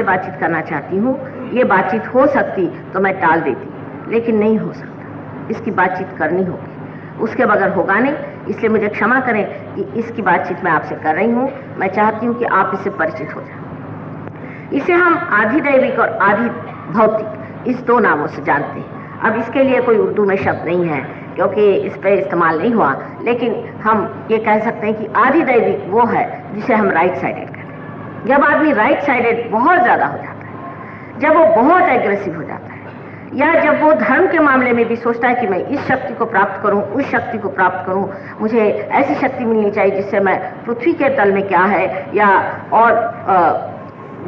बातचीत करना चाहती हूँ, ये बातचीत हो सकती तो मैं टाल देती, लेकिन नहीं हो सकता, इसकी बातचीत करनी होगी, उसके बगैर होगा नहीं। इसलिए मुझे क्षमा करें कि इसकी बातचीत मैं आपसे कर रही हूँ। मैं चाहती हूँ कि आप इससे परिचित हो जाएं। इसे हम आधि दैविक और आधि भौतिक इस दो नामों से जानते हैं। अब इसके लिए कोई उर्दू में शब्द नहीं है क्योंकि इस पर इस्तेमाल नहीं हुआ, लेकिन हम ये कह सकते हैं कि आधि दैविक वो है जिसे हम राइट साइडेड कहते हैं। जब आदमी राइट साइडेड बहुत ज़्यादा हो जाता है, जब वो बहुत एग्रेसिव हो जाता है, या जब वो धर्म के मामले में भी सोचता है कि मैं इस शक्ति को प्राप्त करूं, उस शक्ति को प्राप्त करूं, मुझे ऐसी शक्ति मिलनी चाहिए जिससे मैं पृथ्वी के तल में क्या है या और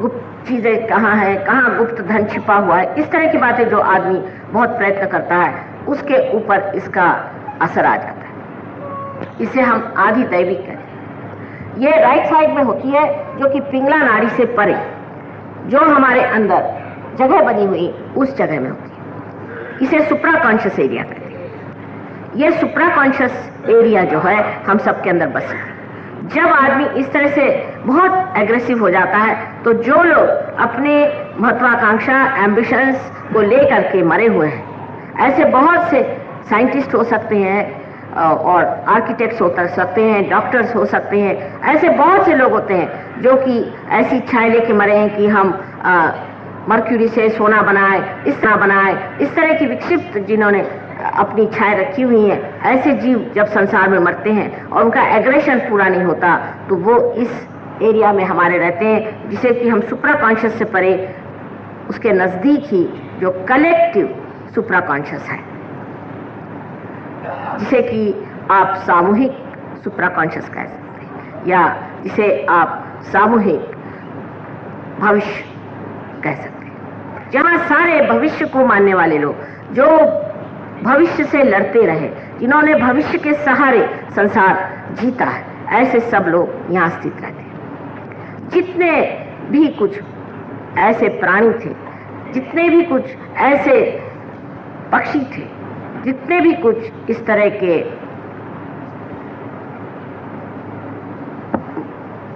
गुप्त चीजें कहाँ हैं, कहाँ गुप्त धन छिपा हुआ है, इस तरह की बातें जो आदमी बहुत प्रयत्न करता है उसके ऊपर इसका असर आ जाता है। इसे हम आधि दैविक कहते हैं। ये राइट साइड में होती है जो कि पिंगला नाड़ी से परे जो हमारे अंदर जगह बनी हुई उस जगह में होती है। इसे सुप्रा कॉन्शियस एरिया कहते हैं। ये सुप्रा कॉन्शियस एरिया जो है हम सबके अंदर बसा है। जब आदमी इस तरह से बहुत एग्रेसिव हो जाता है तो जो लोग अपने महत्वाकांक्षा एम्बिशंस को लेकर के मरे हुए हैं, ऐसे बहुत से साइंटिस्ट हो सकते हैं और आर्किटेक्ट्स हो सकते हैं, डॉक्टर्स हो सकते हैं, ऐसे बहुत से लोग होते हैं जो कि ऐसी इच्छाएं लेके मरे हैं कि हम मर्क्यूरी से सोना बनाए, इस तरह बनाए, इस तरह की विक्षिप्त जिन्होंने अपनी इच्छाएं रखी हुई हैं, ऐसे जीव जब संसार में मरते हैं और उनका एग्रेशन पूरा नहीं होता तो वो इस एरिया में हमारे रहते हैं, जिसे कि हम सुप्रा कॉन्शियस से परे उसके नजदीक ही जो कलेक्टिव सुप्रा कॉन्शियस है, जिसे कि आप सामूहिक सुप्रा कॉन्शियस कह सकते हैं या जिसे आप सामूहिक भविष्य कह सकते हैं, जहां सारे भविष्य को मानने वाले लोग जो भविष्य से लड़ते रहे, जिन्होंने भविष्य के सहारे संसार जीता है, ऐसे सब लोग यहाँ स्थित रहते हैं। जितने भी कुछ ऐसे प्राणी थे, जितने भी कुछ ऐसे पक्षी थे, जितने भी कुछ इस तरह के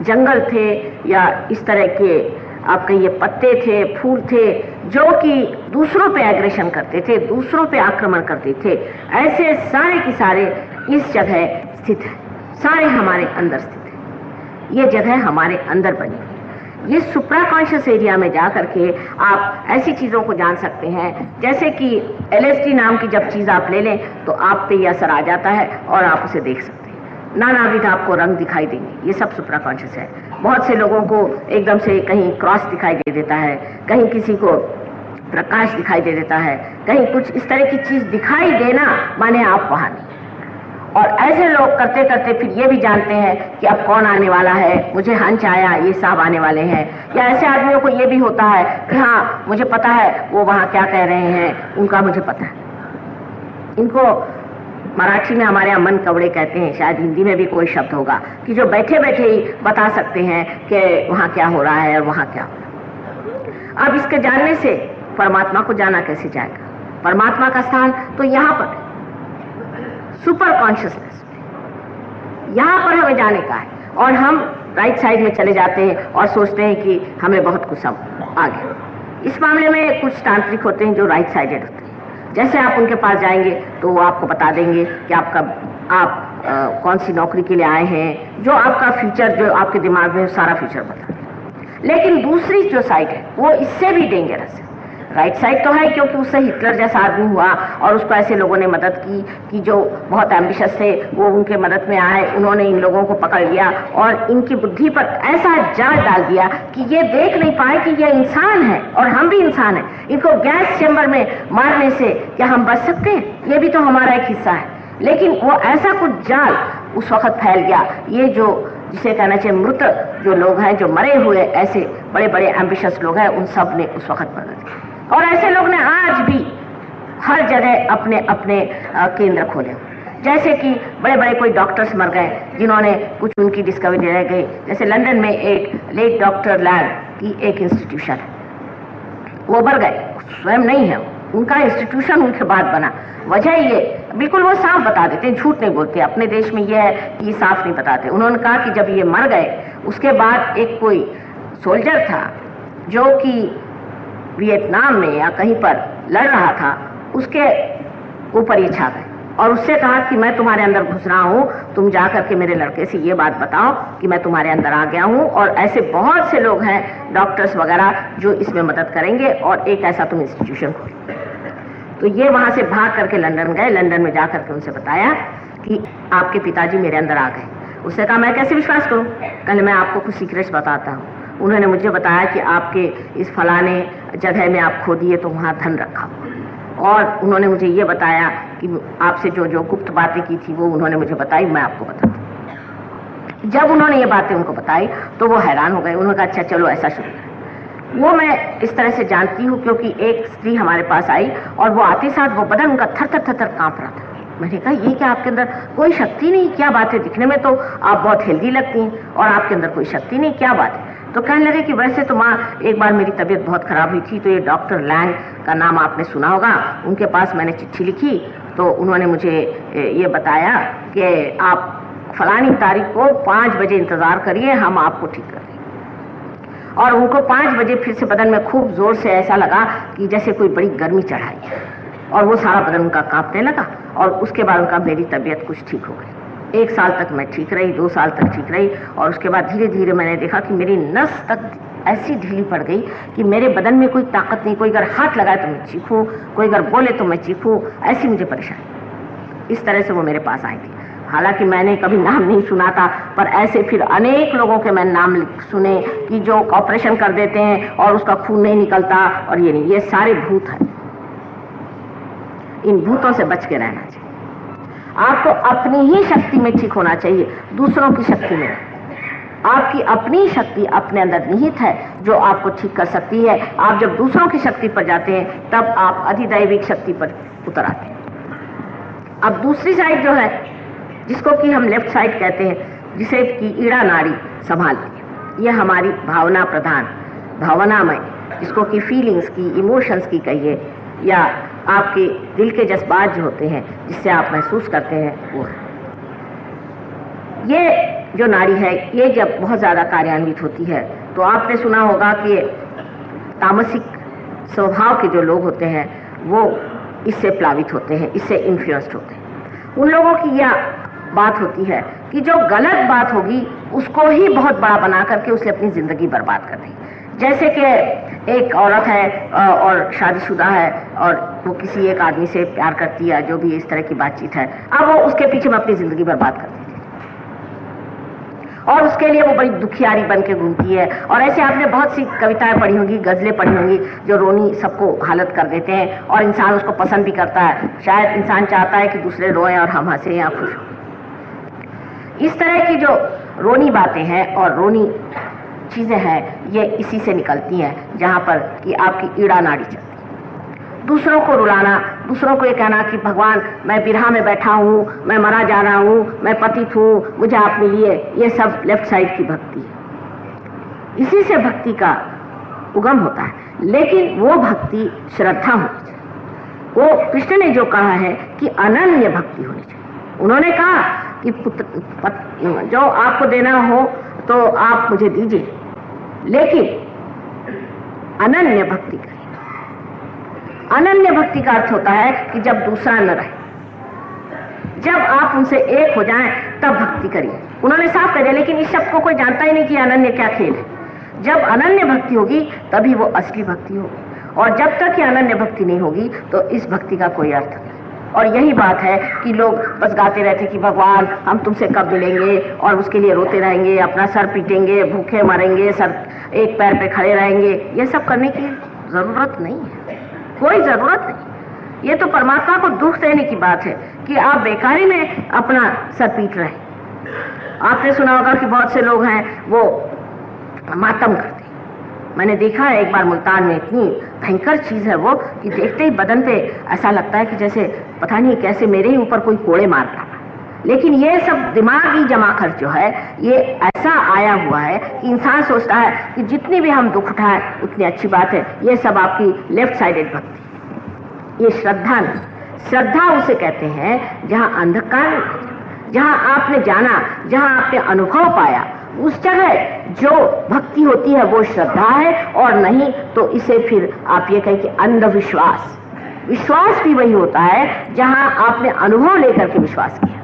जंगल थे या इस तरह के आप कहिए पत्ते थे, फूल थे, जो कि दूसरों पे एग्रेशन करते थे, दूसरों पे आक्रमण करते थे, ऐसे सारे के सारे इस जगह स्थित है, सारे हमारे अंदर स्थित है। ये जगह हमारे अंदर बनी हुई। ये सुप्रा कॉन्शियस एरिया में जा करके आप ऐसी चीजों को जान सकते हैं जैसे कि LSD नाम की जब चीज आप ले लें तो आप पे ये असर आ जाता है और आप उसे देख सकते हैं। नानाविध आपको रंग दिखाई देंगे, ये सब सुप्रा कॉन्शियस है। बहुत से लोगों को एकदम से कहीं क्रॉस दिखाई दे देता है, कहीं किसी को प्रकाश दिखाई दे देता है, कहीं कुछ इस तरह की चीज दिखाई देना माने आप वहां नहीं। और ऐसे लोग करते करते फिर ये भी जानते हैं कि अब कौन आने वाला है, मुझे हंच आया ये साहब आने वाले हैं। या ऐसे आदमियों को ये भी होता है कि हाँ मुझे पता है वो वहां क्या कह रहे हैं, उनका मुझे पता है। इनको मराठी में हमारे यहाँ मन कवड़े कहते हैं, शायद हिंदी में भी कोई शब्द होगा कि जो बैठे बैठे ही बता सकते हैं कि वहां क्या हो रहा है और वहां क्या हो रहा है। अब इसके जानने से परमात्मा को जाना कैसे जाएगा? परमात्मा का स्थान तो यहाँ पर सुपर कॉन्शियसनेस, यहाँ पर हमें जाने का है और हम राइट साइड में चले जाते हैं और सोचते हैं कि हमें बहुत कुछ सब आ गया। इस मामले में कुछ तांत्रिक होते हैं जो राइट साइडेड होते हैं। जैसे आप उनके पास जाएंगे तो वो आपको बता देंगे कि आप कौन सी नौकरी के लिए आए हैं, जो आपका फ्यूचर जो आपके दिमाग में सारा फ्यूचर बता देंगे। लेकिन दूसरी जो साइड है वो इससे भी डेंजरस है। राइट साइड तो है क्योंकि उससे हिटलर जैसा आदमी हुआ और उसको ऐसे लोगों ने मदद की कि जो बहुत एम्बिशियस थे वो उनके मदद में आए, उन्होंने इन लोगों को पकड़ लिया और इनकी बुद्धि पर ऐसा जाल डाल दिया कि ये देख नहीं पाए कि ये इंसान है और हम भी इंसान हैं। इनको गैस चैम्बर में मारने से क्या हम बच सकते हैं? ये भी तो हमारा एक हिस्सा है। लेकिन वो ऐसा कुछ जाल उस वक्त फैल गया, ये जो जिसे कहना चाहिए मृत जो लोग हैं, जो मरे हुए ऐसे बड़े बड़े एम्बिशियस लोग हैं, उन सब ने उस वक्त मदद की। और ऐसे लोग ने आज भी हर जगह अपने अपने केंद्र खोले। जैसे कि बड़े बड़े कोई डॉक्टर्स मर गए जिन्होंने कुछ उनकी डिस्कवरी रह गई। जैसे लंदन में एक लेट डॉक्टर लैब की एक इंस्टीट्यूशन है, वो मर गए, स्वयं नहीं है, उनका इंस्टीट्यूशन उनके बाद बना। वजह ये बिल्कुल वो साफ बता देते, झूठ नहीं बोलते। अपने देश में ये है कि ये साफ नहीं बताते। उन्होंने कहा कि जब ये मर गए उसके बाद एक कोई सोल्जर था जो कि वियतनाम में या कहीं पर लड़ रहा था, उसके ऊपर ये छा गए और उससे कहा कि मैं तुम्हारे अंदर घुस रहा हूँ, तुम जाकर के मेरे लड़के से ये बात बताओ कि मैं तुम्हारे अंदर आ गया हूँ। और ऐसे बहुत से लोग हैं, डॉक्टर्स वगैरह, जो इसमें मदद करेंगे और एक ऐसा तुम इंस्टीट्यूशन खोलो। तो ये वहाँ से भाग करके लंदन गए। लंदन में जाकर के उनसे बताया कि आपके पिताजी मेरे अंदर आ गए। उसने कहा मैं कैसे विश्वास करूँ, कल मैं आपको कुछ सीक्रेट्स बताता हूँ। उन्होंने मुझे बताया कि आपके इस फलाने जगह में आप खोदिए तो वहाँ धन रखा हुआ, और उन्होंने मुझे ये बताया कि आपसे जो जो गुप्त बातें की थी वो उन्होंने मुझे बताई, मैं आपको बताता। जब उन्होंने ये बातें उनको बताई तो वो हैरान हो गए। उन्होंने कहा अच्छा चलो ऐसा शुरू करें। वो मैं इस तरह से जानती हूँ क्योंकि एक स्त्री हमारे पास आई और वो आते साथ वो बदन उनका थर थर थर थर कांप रहा था। मैंने कहा ये क्या आपके अंदर कोई शक्ति नहीं, क्या बात है, दिखने में तो आप बहुत हेल्दी लगती हैं और आपके अंदर कोई शक्ति नहीं, क्या बात है। तो कहने लगे कि वैसे तो माँ एक बार मेरी तबीयत बहुत खराब हुई थी, तो ये डॉक्टर लैंग का नाम आपने सुना होगा, उनके पास मैंने चिट्ठी लिखी तो उन्होंने मुझे ये बताया कि आप फलानी तारीख को 5 बजे इंतजार करिए, हम आपको ठीक कर देंगे। और उनको 5 बजे फिर से बदन में खूब जोर से ऐसा लगा कि जैसे कोई बड़ी गर्मी चढ़ाई है और वो सारा बदन उनका कांपने लगा और उसके बाद उनका मेरी तबीयत कुछ ठीक हो गई। 1 साल तक मैं ठीक रही, 2 साल तक ठीक रही और उसके बाद धीरे धीरे मैंने देखा कि मेरी नस तक ऐसी ढीली पड़ गई कि मेरे बदन में कोई ताकत नहीं, कोई अगर हाथ लगाए तो मैं चीखूं, कोई अगर बोले तो मैं चीखूं, ऐसी मुझे परेशानी। इस तरह से वो मेरे पास आई थी। हालांकि मैंने कभी नाम नहीं सुना था, पर ऐसे फिर अनेक लोगों के मैंने नाम सुने कि जो ऑपरेशन कर देते हैं और उसका खून नहीं निकलता और ये नहीं, ये सारे भूत हैं। इन भूतों से बच के रहना चाहिए। आपको अपनी ही शक्ति में ठीक होना चाहिए, दूसरों की शक्ति में। आपकी अपनी शक्ति अपने अंदर निहित है जो आपको ठीक कर सकती है। आप जब दूसरों की शक्ति पर जाते हैं तब आप अधिदैविक शक्ति पर उतर आते हैं। अब दूसरी साइड जो है, जिसको कि हम लेफ्ट साइड कहते हैं, जिसे कि ईड़ा नाड़ी संभालती है, यह हमारी भावना प्रधान, भावनामय, जिसको कि फीलिंग्स की, इमोशंस की कहिए, या आपके दिल के जज्बात जो होते हैं जिससे आप महसूस करते हैं, वो है। ये जो नाड़ी है, ये जब बहुत ज़्यादा कार्यान्वित होती है तो आपने सुना होगा कि तामसिक स्वभाव के जो लोग होते हैं वो इससे प्लावित होते हैं, इससे इन्फ्लुएंस्ड होते हैं। उन लोगों की यह बात होती है कि जो गलत बात होगी उसको ही बहुत बड़ा बना करके उसे अपनी ज़िंदगी बर्बाद कर दी। जैसे कि एक औरत है और शादीशुदा है और वो किसी एक आदमी से प्यार करती है, जो भी इस तरह की बातचीत है, अब वो उसके पीछे में अपनी जिंदगी बर्बाद कर देती है और उसके लिए वो बड़ी दुखियारी बन के घूमती है। और ऐसे आपने बहुत सी कविताएं पढ़ी होंगी, गजलें पढ़ी होंगी, जो रोनी सबको हालत कर देते हैं और इंसान उसको पसंद भी करता है। शायद इंसान चाहता है कि दूसरे रोएं और हम हंसे या खुश हों। इस तरह की जो रोनी बातें हैं और रोनी चीजें हैं, ये इसी से निकलती हैं जहां पर कि आपकी ईड़ा नाड़ी चलती है। दूसरों को रुलाना, दूसरों को ये कहना कि भगवान मैं बिरहा में बैठा हूँ, मैं मरा जा रहा हूँ, मैं पतित हूँ, मुझे आप मिलिए, ये सब लेफ्ट साइड की भक्ति है। इसी से भक्ति का उगम होता है। लेकिन वो भक्ति श्रद्धा होनी चाहिए। वो कृष्ण ने जो कहा है कि अनन्य भक्ति होनी चाहिए। उन्होंने कहा कि पुत्र जो आपको देना हो तो आप मुझे दीजिए, लेकिन अनन्य भक्ति करिए। अनन्य भक्ति का अर्थ होता है कि जब दूसरा न रहे, जब आप उनसे एक हो जाएं तब भक्ति करिए। उन्होंने साफ कर दिया, लेकिन इस शब्द को कोई जानता ही नहीं कि अनन्य क्या खेल है। जब अनन्य भक्ति होगी तभी वो असली भक्ति होगी, और जब तक ये अनन्य भक्ति नहीं होगी तो इस भक्ति का कोई अर्थ नहीं। और यही बात है कि लोग बस गाते रहते कि भगवान हम तुमसे कब मिलेंगे, और उसके लिए रोते रहेंगे, अपना सर पीटेंगे, भूखे मरेंगे, सर एक पैर पे खड़े रहेंगे। ये सब करने की जरूरत नहीं है, कोई जरूरत नहीं। ये तो परमात्मा को दुख देने की बात है कि आप बेकारी में अपना सर पीट रहे हैं। आपने सुना होगा कि बहुत से लोग हैं वो मातम करते। मैंने देखा है एक बार मुल्तान में, इतनी भयंकर चीज है वो कि देखते ही बदन पे ऐसा लगता है कि जैसे पता नहीं कैसे मेरे ही ऊपर कोई कोड़े मार रहा है। लेकिन ये सब दिमागी जमा खर्च जो है, ये ऐसा आया हुआ है कि इंसान सोचता है कि जितनी भी हम दुख उठाएं उतनी अच्छी बात है। ये सब आपकी लेफ्ट साइडेड भक्ति, ये श्रद्धा नहीं। श्रद्धा उसे कहते हैं जहां अंधकार, जहां आपने जाना, जहां आपने अनुभव पाया, उस जगह जो भक्ति होती है वो श्रद्धा है, और नहीं तो इसे फिर आप ये कहें कि अंधविश्वास। विश्वास भी वही होता है जहां आपने अनुभव लेकर के विश्वास किया,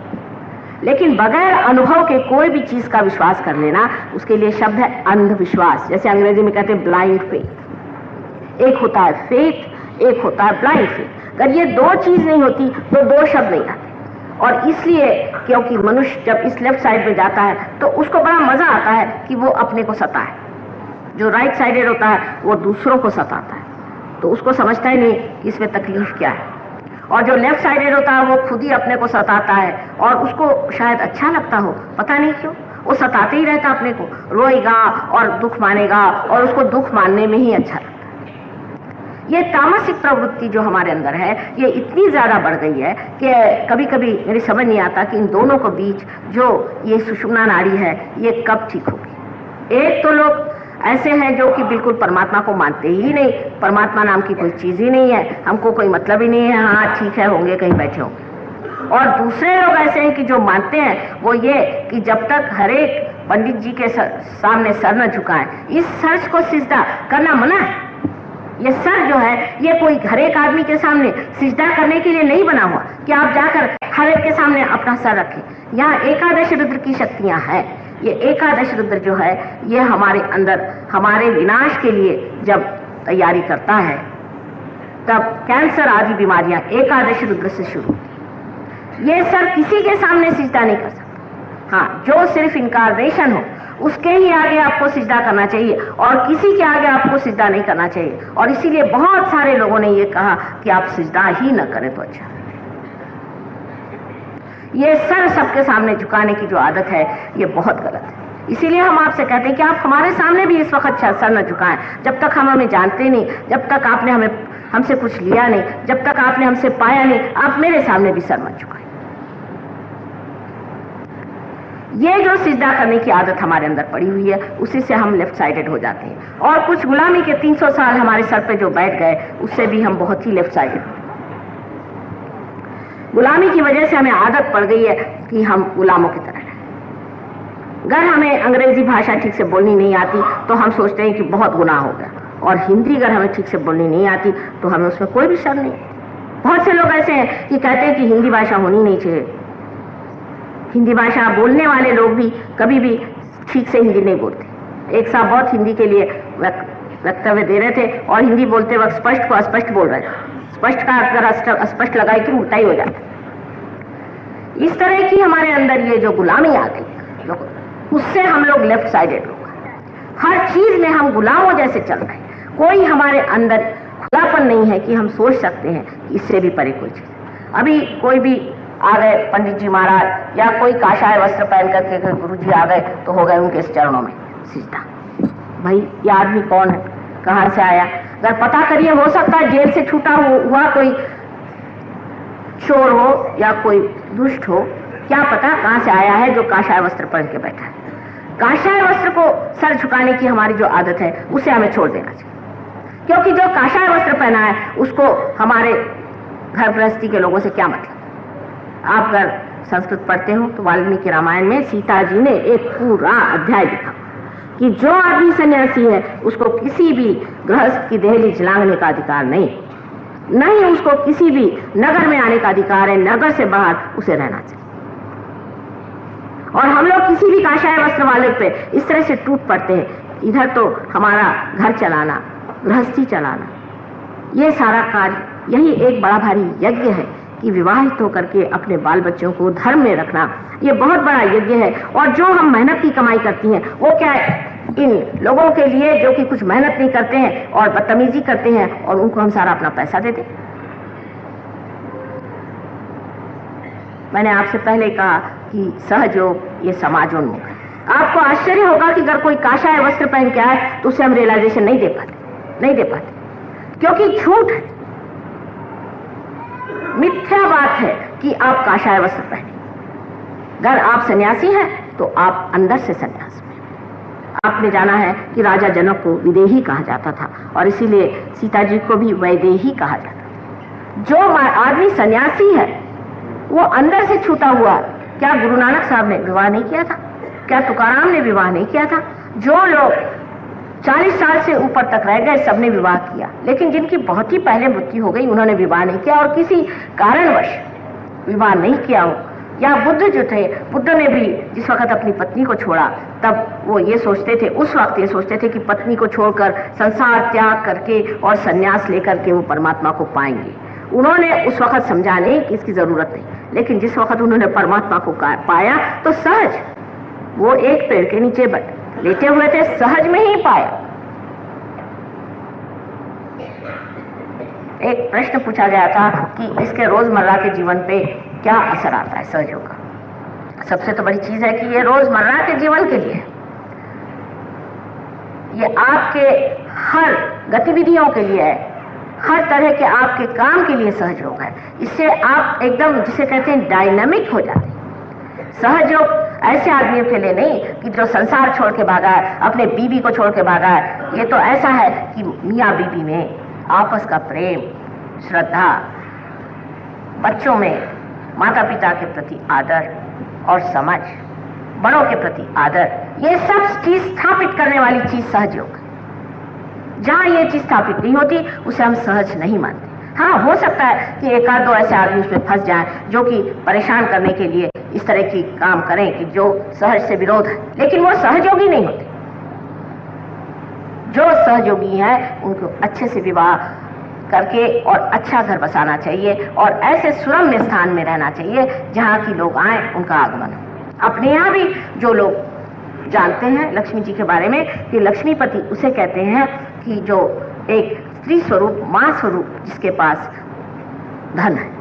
लेकिन बगैर अनुभव के कोई भी चीज का विश्वास कर लेना, उसके लिए शब्द है अंधविश्वास। जैसे अंग्रेजी में कहते हैं ब्लाइंड फेथ। एक होता है फेथ, एक होता है ब्लाइंड फेथ। अगर ये दो चीज नहीं होती तो दो शब्द नहीं आते। और इसलिए क्योंकि मनुष्य जब इस लेफ्ट साइड में जाता है तो उसको बड़ा मजा आता है कि वो अपने को सताए। जो राइट साइडेड होता है वो दूसरों को सताता है, तो उसको समझता ही नहीं कि इसमें तकलीफ क्या है। और जो लेफ्ट साइडेड होता है वो खुद ही अपने को सताता है, और उसको शायद अच्छा लगता हो, पता नहीं क्यों वो सताते ही रहता अपने को, रोएगा और दुख मानेगा, और उसको दुख मानने में ही अच्छा लगता है। ये तामसिक प्रवृत्ति जो हमारे अंदर है ये इतनी ज्यादा बढ़ गई है कि कभी कभी मेरी समझ नहीं आता कि इन दोनों के बीच जो ये सुषुम्ना नाड़ी है ये कब ठीक होगी। एक तो लोग ऐसे हैं जो कि बिल्कुल परमात्मा को मानते ही नहीं, परमात्मा नाम की कोई चीज ही नहीं है, हमको कोई मतलब ही नहीं है, हाँ ठीक है होंगे कहीं बैठे होंगे। और दूसरे लोग ऐसे हैं कि जो मानते हैं वो ये कि जब तक हर एक पंडित जी के सामने सर न झुकाएं, इस सर को सिजदा करना मना है। ये सर जो है ये कोई हर एक आदमी के सामने सिजदा करने के लिए नहीं बना हुआ कि आप जाकर हर एक के सामने अपना सर रखें। यहाँ एकादश रुद्र की शक्तियां हैं। ये एकादश रुद्र जो है ये हमारे अंदर हमारे विनाश के लिए जब तैयारी करता है, तब कैंसर आदि बीमारियां एकादश रुद्र से शुरू होती। ये सर किसी के सामने सिजदा नहीं कर सकता। हाँ, जो सिर्फ इनकार्नेशन हो उसके ही आगे आपको सिजदा करना चाहिए, और किसी के आगे आपको सिजदा नहीं करना चाहिए। और इसीलिए बहुत सारे लोगों ने ये कहा कि आप सिजदा ही न करें तो अच्छा। ये सर सबके सामने झुकाने की जो आदत है ये बहुत गलत है। इसीलिए हम आपसे कहते हैं कि आप हमारे सामने भी इस वक्त सर न झुकाएं, जब तक हम हमें जानते नहीं, जब तक आपने हमसे कुछ लिया नहीं, जब तक आपने हमसे पाया नहीं, आप मेरे सामने भी सर मत झुकाएं। ये जो सिजदा करने की आदत हमारे अंदर पड़ी हुई है उसी से हम लेफ्ट साइडेड हो जाते हैं। और कुछ गुलामी के 300 साल हमारे सर पे जो बैठ गए उससे भी हम बहुत ही लेफ्ट साइडेड हो। गुलामी की वजह से हमें आदत पड़ गई है कि हम गुलामों की तरह रहें। अगर हमें अंग्रेजी भाषा ठीक से बोलनी नहीं आती तो हम सोचते हैं कि बहुत गुनाह हो गया, और हिंदी अगर हमें ठीक से बोलनी नहीं आती तो हमें उसमें कोई भी शर्म नहीं। बहुत से लोग ऐसे हैं कि कहते हैं कि हिंदी भाषा होनी नहीं चाहिए। हिंदी भाषा बोलने वाले लोग भी कभी भी ठीक से हिंदी नहीं बोलते। एक साहब बहुत हिंदी के लिए वक्तव्य दे रहे थे और हिंदी बोलते वक्त स्पष्ट को अस्पष्ट बोल रहे थे। स्पष्ट का अगर अस्पष्ट लगाए कि उल्टा ही हो जाता। इस तरह की हमारे अंदर ये जो गुलामी आ गई उससे हम लोग लेफ्ट साइडेड लोग हैं। हर चीज में हम गुलामों जैसे चल रहे हैं। कोई हमारे अंदर खुलापन नहीं है कि हम सोच सकते हैं कि इससे भी परे कोई चीज। अभी कोई भी आ गए पंडित जी महाराज या कोई काशाय वस्त्र पहन करके गुरु जी आ गए तो हो गए उनके चरणों में सिजदा। भाई ये आदमी कौन है, कहां से आया? अगर पता करिए, हो सकता है जेल से छूटा हुआ कोई चोर हो या कोई दुष्ट हो, क्या पता कहां से आया है जो काशाय वस्त्र पहन के बैठा है। काशाय वस्त्र को सर झुकाने की हमारी जो आदत है उसे हमें छोड़ देना चाहिए, क्योंकि जो काशाय वस्त्र पहना है उसको हमारे घर गृहस्थी के लोगों से क्या मतलब। आप अगर संस्कृत पढ़ते हो तो वाल्मीकि रामायण में सीता जी ने एक पूरा अध्याय लिखा कि जो आदमी सन्यासी है उसको किसी भी गृहस्थ की देहली जलांगने का अधिकार नहीं, नहीं उसको किसी भी नगर में आने का अधिकार है, नगर से बाहर उसे रहना चाहिए। और हम लोग किसी भी काशाय वस्त्र वाले पे इस तरह से टूट पड़ते हैं। इधर तो हमारा घर चलाना, गृहस्थी चलाना, ये सारा कार्य यही एक बड़ा भारी यज्ञ है कि विवाहित होकर के अपने बाल बच्चों को धर्म में रखना, ये बहुत बड़ा यज्ञ है। और जो हम मेहनत की कमाई करती हैं वो क्या है, इन लोगों के लिए जो कि कुछ मेहनत नहीं करते हैं और बदतमीजी करते हैं, और उनको हम सारा अपना पैसा दे दें। मैंने आपसे पहले कहा कि सहयोग ये समाजोन्मुख है। आपको आश्चर्य होगा कि अगर कोई काशाय वस्त्र पहन के आए तो उसे हम रियलाइजेशन नहीं दे पाते, क्योंकि झूठ है, मिथ्या बात है कि आप काशाय वस्त्र पहने। अगर आप सन्यासी हैं तो आप अंदर से सन्यास में। आपने जाना है कि राजा जनक को विदेही कहा जाता था और इसीलिए सीता जी को भी वैदेही कहा जाता था। जो आदमी सन्यासी है वो अंदर से छूटा हुआ। क्या गुरु नानक साहब ने विवाह नहीं किया था? क्या तुकाराम ने विवाह नहीं किया था? जो लोग 40 साल से ऊपर तक रह गए सबने विवाह किया, लेकिन जिनकी बहुत ही पहले मृत्यु हो गई उन्होंने विवाह नहीं किया और किसी कारणवश विवाह नहीं किया हो। या बुद्ध जो थे, बुद्ध ने भी जिस वक्त अपनी पत्नी को छोड़ा तब वो ये सोचते थे, उस वक्त ये सोचते थे कि पत्नी को छोड़कर संसार त्याग करके और संन्यास लेकर के वो परमात्मा को पाएंगे। उन्होंने उस वक्त समझा नहीं कि इसकी जरूरत नहीं, लेकिन जिस वक्त उन्होंने परमात्मा को पाया तो सहज वो एक पेड़ के नीचे लेटे हुए थे, सहज में ही पाया। एक प्रश्न पूछा गया था कि इसके रोजमर्रा के जीवन पे क्या असर आता है सहयोग का। सबसे तो बड़ी चीज है कि ये रोजमर्रा के जीवन के लिए, ये आपके हर गतिविधियों के लिए है, हर तरह के आपके काम के लिए सहयोग है। इससे आप एकदम जिसे कहते हैं डायनामिक हो जाते हैं। सहयोग ऐसे आदमियों के लिए नहीं कि जो संसार छोड़ के भागा है, अपने बीवी को छोड़ के भागा है। ये तो ऐसा है कि मियाँ बीवी में आपस का प्रेम, श्रद्धा, बच्चों में माता पिता के प्रति आदर और समझ, बड़ों के प्रति आदर, ये सब चीज स्थापित करने वाली चीज सहयोग है। जहां ये चीज स्थापित नहीं होती उसे हम सहज नहीं मानते। हाँ, हो सकता है कि एक आध दो ऐसे आदमी उसमें फंस जाएं जो कि परेशान करने के लिए इस तरह की काम करें कि जो सहज से विरोध है, लेकिन वो सहयोगी नहीं होते। जो सहयोगी है उनको अच्छे से विवाह करके और अच्छा घर बसाना चाहिए और ऐसे सुरम्य स्थान में रहना चाहिए जहाँ की लोग आए, उनका आगमन हो। अपने यहाँ भी जो लोग जानते हैं लक्ष्मी जी के बारे में कि लक्ष्मीपति उसे कहते हैं कि जो एक स्त्री स्वरूप, मां स्वरूप जिसके पास धन है।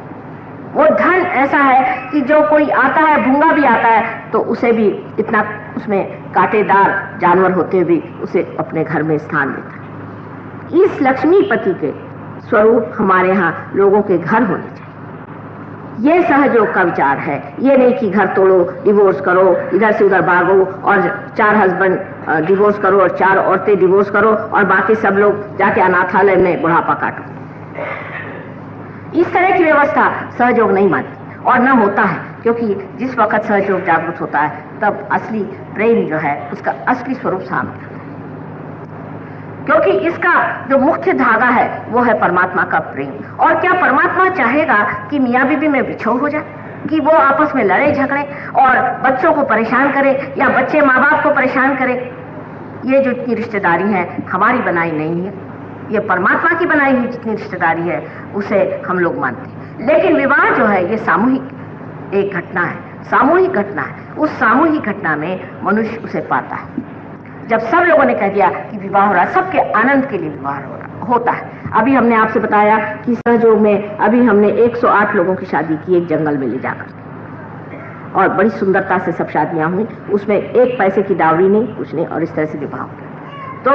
वो धन ऐसा है कि जो कोई आता है, भूंगा भी आता है तो उसे भी इतना, उसमें कांटेदार जानवर होते भी उसे अपने घर में स्थान देता है। इस लक्ष्मीपति के स्वरूप हमारे यहाँ लोगों के घर होने चाहिए। ये सहयोग का विचार है। ये नहीं कि घर तोड़ो, डिवोर्स करो, इधर से उधर भागो और 4 हस्बैंड डिवोर्स करो और 4 औरतें डिवोर्स करो और बाकी सब लोग जाके अनाथालय में बुढ़ापा काटो। इस तरह की व्यवस्था सहयोग नहीं मानती और न होता है, क्योंकि जिस वक्त सहयोग जागृत होता है तब असली प्रेम जो है उसका असली स्वरूप सामने आता है। क्योंकि इसका जो मुख्य धागा है वो है परमात्मा का प्रेम। और क्या परमात्मा चाहेगा कि मियाँ बीवी में बिछोह हो जाए, कि वो आपस में लड़े झगड़े और बच्चों को परेशान करे या बच्चे माँ बाप को परेशान करे? ये जो इतनी रिश्तेदारी है हमारी बनाई नहीं है, ये परमात्मा की बनाई हुई जितनी रिश्तेदारी है उसे हम लोग मानते हैं। लेकिन विवाह जो है ये सामूहिक एक घटना है, सामूहिक घटना है। उस सामूहिक घटना में मनुष्य उसे पाता है। जब सब लोगों ने कह दिया कि विवाह हो रहा है, सबके आनंद के लिए विवाह होता है। अभी हमने आपसे बताया कि सहयोग में अभी हमने 108 लोगों की शादी की एक जंगल में ले जाकर, और बड़ी सुंदरता से सब शादियां हुई। उसमें 1 पैसे की डावरी नहीं, कुछ नहीं, और इस तरह से विवाह हो गया। तो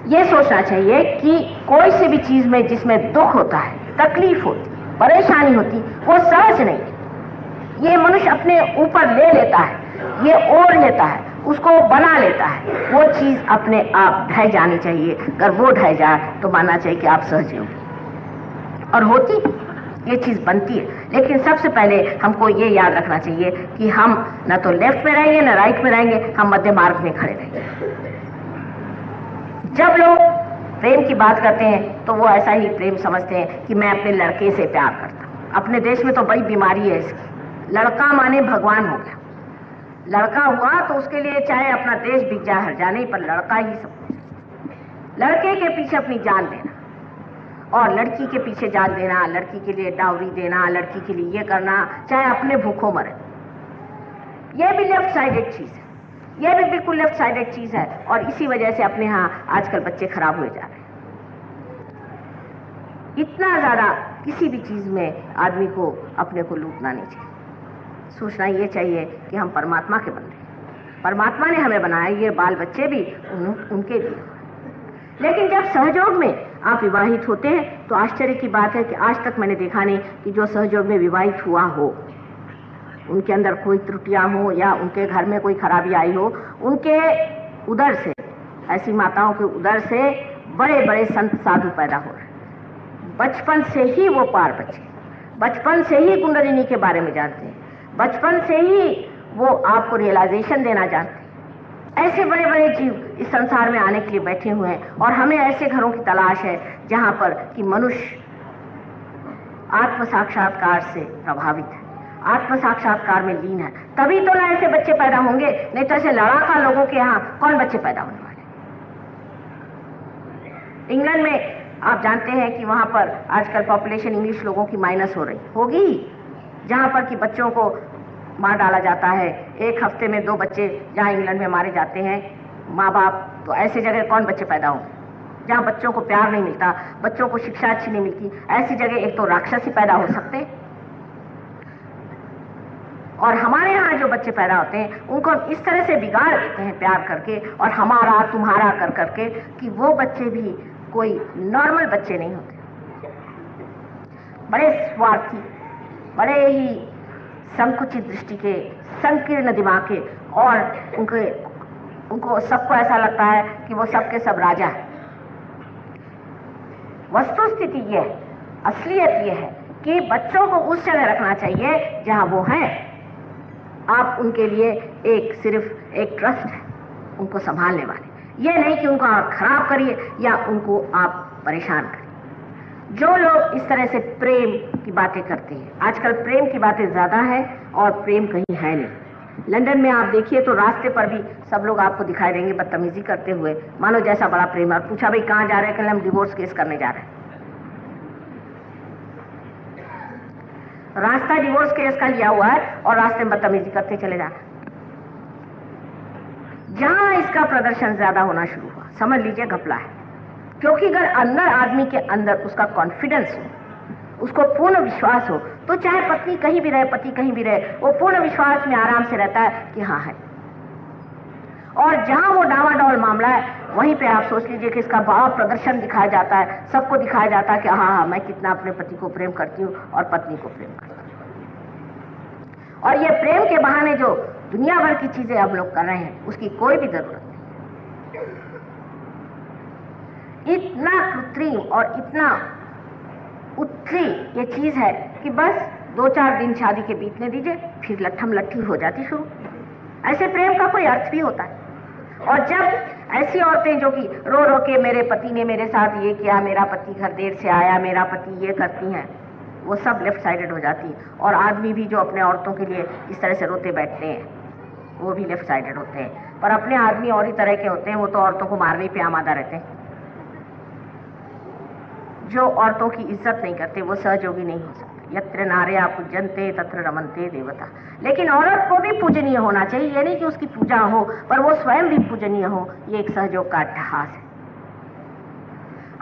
ये सोचना चाहिए कि कोई सी भी चीज में जिसमें दुख होता है, तकलीफ होती, परेशानी होती, वो सहज नहीं। ये मनुष्य अपने ऊपर ले लेता है, ये ओढ़ लेता है, उसको बना लेता है। वो चीज अपने आप ढह जानी चाहिए। अगर वो ढह जाए तो मानना चाहिए कि आप सहज हो। और होती ये चीज बनती है, लेकिन सबसे पहले हमको ये याद रखना चाहिए कि हम न तो लेफ्ट में रहेंगे न राइट में रहेंगे, हम मध्य मार्ग में खड़े रहेंगे। जब लोग प्रेम की बात करते हैं तो वो ऐसा ही प्रेम समझते हैं कि मैं अपने लड़के से प्यार करता हूँ। अपने देश में तो बड़ी बीमारी है इसकी, लड़का माने भगवान हो गया। लड़का हुआ तो उसके लिए चाहे अपना देश बिक जाए, हर जाने पर लड़का ही सब कुछ। लड़के के पीछे अपनी जान देना और लड़की के पीछे जान देना, लड़की के लिए डाउरी देना, लड़की के लिए ये करना, चाहे अपने भूखों मरे, ये भी लेफ्ट साइडेड चीज है। ये भी बिल्कुल लेफ्ट साइडेड चीज है। और इसी वजह से अपने यहाँ आजकल बच्चे खराब हुए जा रहे हैं। इतना ज्यादा किसी भी चीज में आदमी को अपने को लूटना नहीं चाहिए। सोचना ये चाहिए कि हम परमात्मा के बंदे हैं, परमात्मा ने हमें बनाया, ये बाल बच्चे भी उनके भी। लेकिन जब सहयोग में आप विवाहित होते हैं तो आश्चर्य की बात है कि आज तक मैंने देखा नहीं कि जो सहयोग में विवाहित हुआ हो उनके अंदर कोई त्रुटियां हो या उनके घर में कोई खराबी आई हो। उनके उदर से, ऐसी माताओं के उदर से बड़े बड़े संत साधु पैदा हो रहे हैं। बचपन से ही वो पार बचे, बचपन से ही कुंडलिनी के बारे में जानते हैं, बचपन से ही वो आपको रियलाइजेशन देना जानते हैं। ऐसे बड़े बड़े जीव इस संसार में आने के लिए बैठे हुए हैं और हमें ऐसे घरों की तलाश है जहां पर कि मनुष्य आत्म साक्षात्कार से प्रभावित है, आत्म साक्षात्कार में लीन है। तभी तो ना ऐसे बच्चे पैदा होंगे, नहीं तो ऐसे लड़ाका लोगों के यहाँ कौन बच्चे पैदा होने वाले। इंग्लैंड में आप जानते हैं कि वहां पर आजकल पॉपुलेशन इंग्लिश लोगों की माइनस हो रही होगी, जहां पर कि बच्चों को मार डाला जाता है। एक हफ्ते में 2 बच्चे जहां इंग्लैंड में मारे जाते हैं माँ बाप, तो ऐसी जगह कौन बच्चे पैदा होंगे जहां बच्चों को प्यार नहीं मिलता, बच्चों को शिक्षा अच्छी नहीं मिलती। ऐसी जगह एक तो राक्षस ही पैदा हो सकते, और हमारे यहाँ जो बच्चे पैदा होते हैं उनको हम इस तरह से बिगाड़ देते हैं प्यार करके और हमारा तुम्हारा कर करके कि वो बच्चे भी कोई नॉर्मल बच्चे नहीं होते, बड़े स्वार्थी, बड़े ही संकुचित दृष्टि के, संकीर्ण दिमाग के, और उनको सबको ऐसा लगता है कि वो सबके सब राजा है। वस्तुस्थिति ये है, असलियत ये है कि बच्चों को उस जगह रखना चाहिए जहां वो हैं। आप उनके लिए सिर्फ एक ट्रस्ट है उनको संभालने वाले, ये नहीं कि उनको आप खराब करिए या उनको आप परेशान करिए। जो लोग इस तरह से प्रेम की बातें करते हैं, आजकल प्रेम की बातें ज्यादा है और प्रेम कहीं है नहीं। लंदन में आप देखिए तो रास्ते पर भी सब लोग आपको दिखाई देंगे बदतमीजी करते हुए, मानो जैसा बड़ा प्रेम है। पूछा भाई कहाँ जा रहे हैं, कल हम डिवोर्स केस करने जा रहे हैं। रास्ता डिवोर्स केस का लिया हुआ है और रास्ते में बदतमीजी करते चले जा रहे हैं। जहां इसका प्रदर्शन ज्यादा होना शुरू हुआ, समझ लीजिए घपला है। क्योंकि अगर अंदर आदमी के अंदर उसका कॉन्फिडेंस हो, उसको पूर्ण विश्वास हो, तो चाहे पत्नी कहीं भी रहे, पति कहीं भी रहे, वो पूर्ण विश्वास में आराम से रहता है कि हाँ है। और जहां वो डावाडोल मामला है, वहीं पे आप सोच लीजिए कि इसका भाव प्रदर्शन दिखाया जाता है, सबको दिखाया जाता है कि हाँ मैं कितना अपने पति को प्रेम करती हूँ और पत्नी को प्रेम करती हूँ। और ये प्रेम के बहाने जो दुनिया भर की चीजें अब लोग कर रहे हैं, उसकी कोई भी जरूरत नहीं। इतना कृत्रिम और इतना उत्तरी ये चीज है कि बस 2-4 दिन शादी के बीतने दीजिए, फिर लट्ठम लट्ठी हो जाती शुरू। ऐसे प्रेम का कोई अर्थ भी होता है। और जब ऐसी औरतें जो कि रो रो के मेरे पति ने मेरे साथ ये किया, मेरा पति घर देर से आया, मेरा पति ये करती हैं, वो सब लेफ्ट साइडेड हो जाती हैं। और आदमी भी जो अपने औरतों के लिए इस तरह से रोते बैठते हैं, वो भी लेफ्ट साइडेड होते हैं। पर अपने आदमी और ही तरह के होते हैं, वो तो औरतों को मारने पे आमादा रहते हैं। जो औरतों की इज्जत नहीं करते वो सहयोगी नहीं हो सकते। यत्र नार्या पूजन्ते तत्र रमन्ते देवता। लेकिन औरत को भी पूजनीय होना चाहिए, ये नहीं कि उसकी पूजा हो पर वो स्वयं भी पूजनीय हो, ये एक सहयोग का अट्टहास है।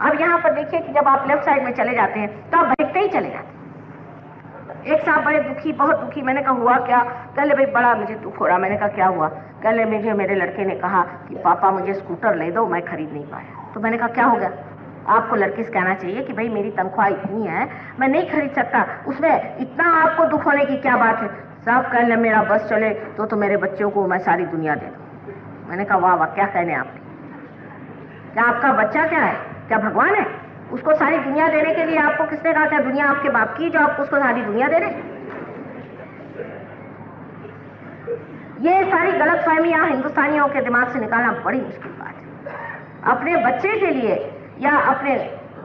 अब यहाँ पर देखिए कि जब आप लेफ्ट साइड में चले जाते हैं तो आप भटकते ही चले जाते हैं। एक साहब बड़े दुखी, बहुत दुखी। मैंने कहा हुआ क्या? कहले भाई बड़ा मुझे दुख हो रहा। मैंने कहा क्या हुआ? कहले मुझे मेरे लड़के ने कहा कि पापा मुझे स्कूटर ले दो, मैं खरीद नहीं पाया। तो मैंने कहा क्या हो गया? आपको लड़के से कहना चाहिए कि भाई मेरी तनख्वाह इतनी है, मैं नहीं खरीद सकता, उसमें इतना आपको दुख होने की क्या बात है? साहब कहने मेरा बस चले तो मेरे बच्चों को मैं सारी दुनिया दे दूं। मैंने कहा वाह वाह, क्या कहने आपके? क्या आपका बच्चा क्या है? क्या भगवान है? उसको सारी दुनिया देने के लिए आपको किसने कहा? क्या दुनिया आपके बाप की जो आपको उसको सारी दुनिया दे रहे? ये सारी गलतफहमियां हिंदुस्तानियों के दिमाग से निकालना बड़ी मुश्किल बात है। अपने बच्चे के लिए या अपने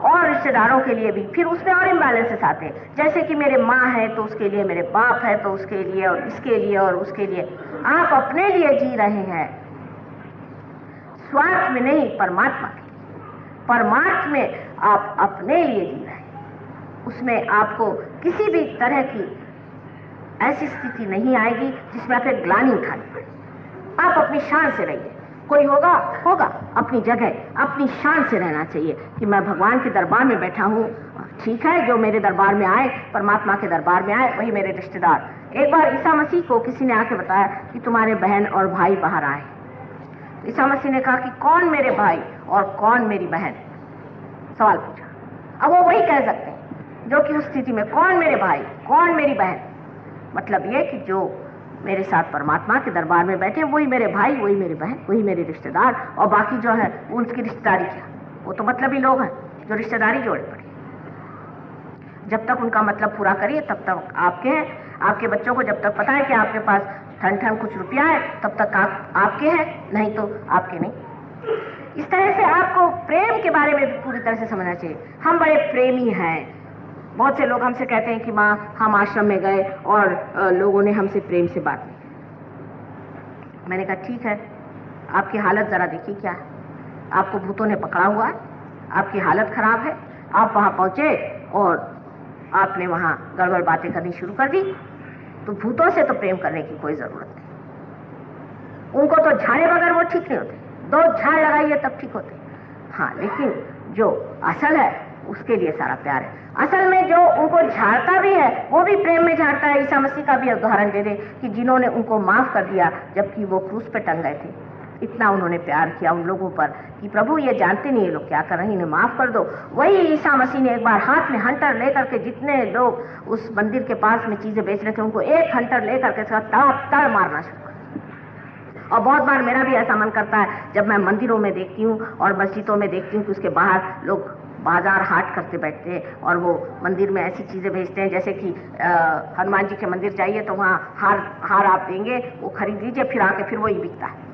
और रिश्तेदारों के लिए भी फिर उसमें और इम्बैलेंसेस आते हैं। जैसे कि मेरे माँ है तो उसके लिए, मेरे बाप है तो उसके लिए, और इसके लिए और उसके लिए। आप अपने लिए जी रहे हैं, स्वार्थ में नहीं, परमात्मा के लिए। परमात्मा में आप अपने लिए जी रहे हैं, उसमें आपको किसी भी तरह की ऐसी स्थिति नहीं आएगी जिसमें आपको ग्लानि उठानी पड़े। आप अपनी शान से रहिए। कोई होगा अपनी जगह, अपनी शान से रहना चाहिए कि मैं भगवान के दरबार में बैठा हूँ। ठीक है, जो मेरे दरबार में आए, परमात्मा के दरबार में आए, वही मेरे रिश्तेदार। एक बार ईसा मसीह को किसी ने आके बताया कि तुम्हारे बहन और भाई बाहर आए। ईसा मसीह ने कहा कि कौन मेरे भाई और कौन मेरी बहन? सवाल पूछा। अब वो वही कह सकते हैं जो कि उस स्थिति में कौन मेरे भाई, कौन मेरी बहन। मतलब ये कि जो मेरे साथ परमात्मा के दरबार में बैठे वही मेरे भाई, वही मेरे बहन, वही मेरे रिश्तेदार, और बाकी जो है उनकी रिश्तेदारी क्या, वो तो मतलब ही लोग हैं जो रिश्तेदारी जोड़े पड़े। जब तक उनका मतलब पूरा करिए तब तक आपके हैं। आपके बच्चों को जब तक पता है कि आपके पास ठन ठन कुछ रुपया है तब तक आपके हैं, नहीं तो आपके नहीं। इस तरह से आपको प्रेम के बारे में पूरी तरह से समझना चाहिए। हम बड़े प्रेमी हैं। बहुत से लोग हमसे कहते हैं कि माँ हम आश्रम में गए और लोगों ने हमसे प्रेम से बात की। मैंने कहा ठीक है, आपकी हालत जरा देखिए क्या है। आपको भूतों ने पकड़ा हुआ है, आपकी हालत खराब है, आप वहां पहुंचे और आपने वहां गड़बड़ बातें करनी शुरू कर दी। तो भूतों से तो प्रेम करने की कोई जरूरत नहीं। उनको तो झाड़े बगैर वो ठीक नहीं होते, 2 झाड़ लगाइए तब ठीक होते। हाँ, लेकिन जो असल है उसके लिए सारा प्यार है। असल में जो उनको झाड़ता भी है वो भी प्रेम में झाड़ता है। ईसा मसीह का भी उदाहरण दे दे कि जिन्होंने उनको माफ कर दिया जबकि वो क्रूस पे टंग गए थे, इतना उन्होंने प्यार किया उन लोगों पर कि प्रभु ये जानते नहीं ये लोग क्या कर रहे हैं, इन्हें माफ कर दो। वही ईसा मसीह ने एक बार हाथ में हंटर लेकर के जितने लोग उस मंदिर के पास में चीजें बेच रहे थे उनको एक हंटर लेकर के तड़ मारना शुरू कर। और बहुत बार मेरा भी ऐसा मन करता है जब मैं मंदिरों में देखती हूँ और मस्जिदों में देखती हूँ कि उसके बाहर लोग बाजार हाट करते बैठते हैं और वो मंदिर में ऐसी चीजें बेचते हैं जैसे कि हनुमान जी के मंदिर जाइए तो वहाँ हार आप देंगे, वो खरीद लीजिए, फिर आके फिर वही बिकता है।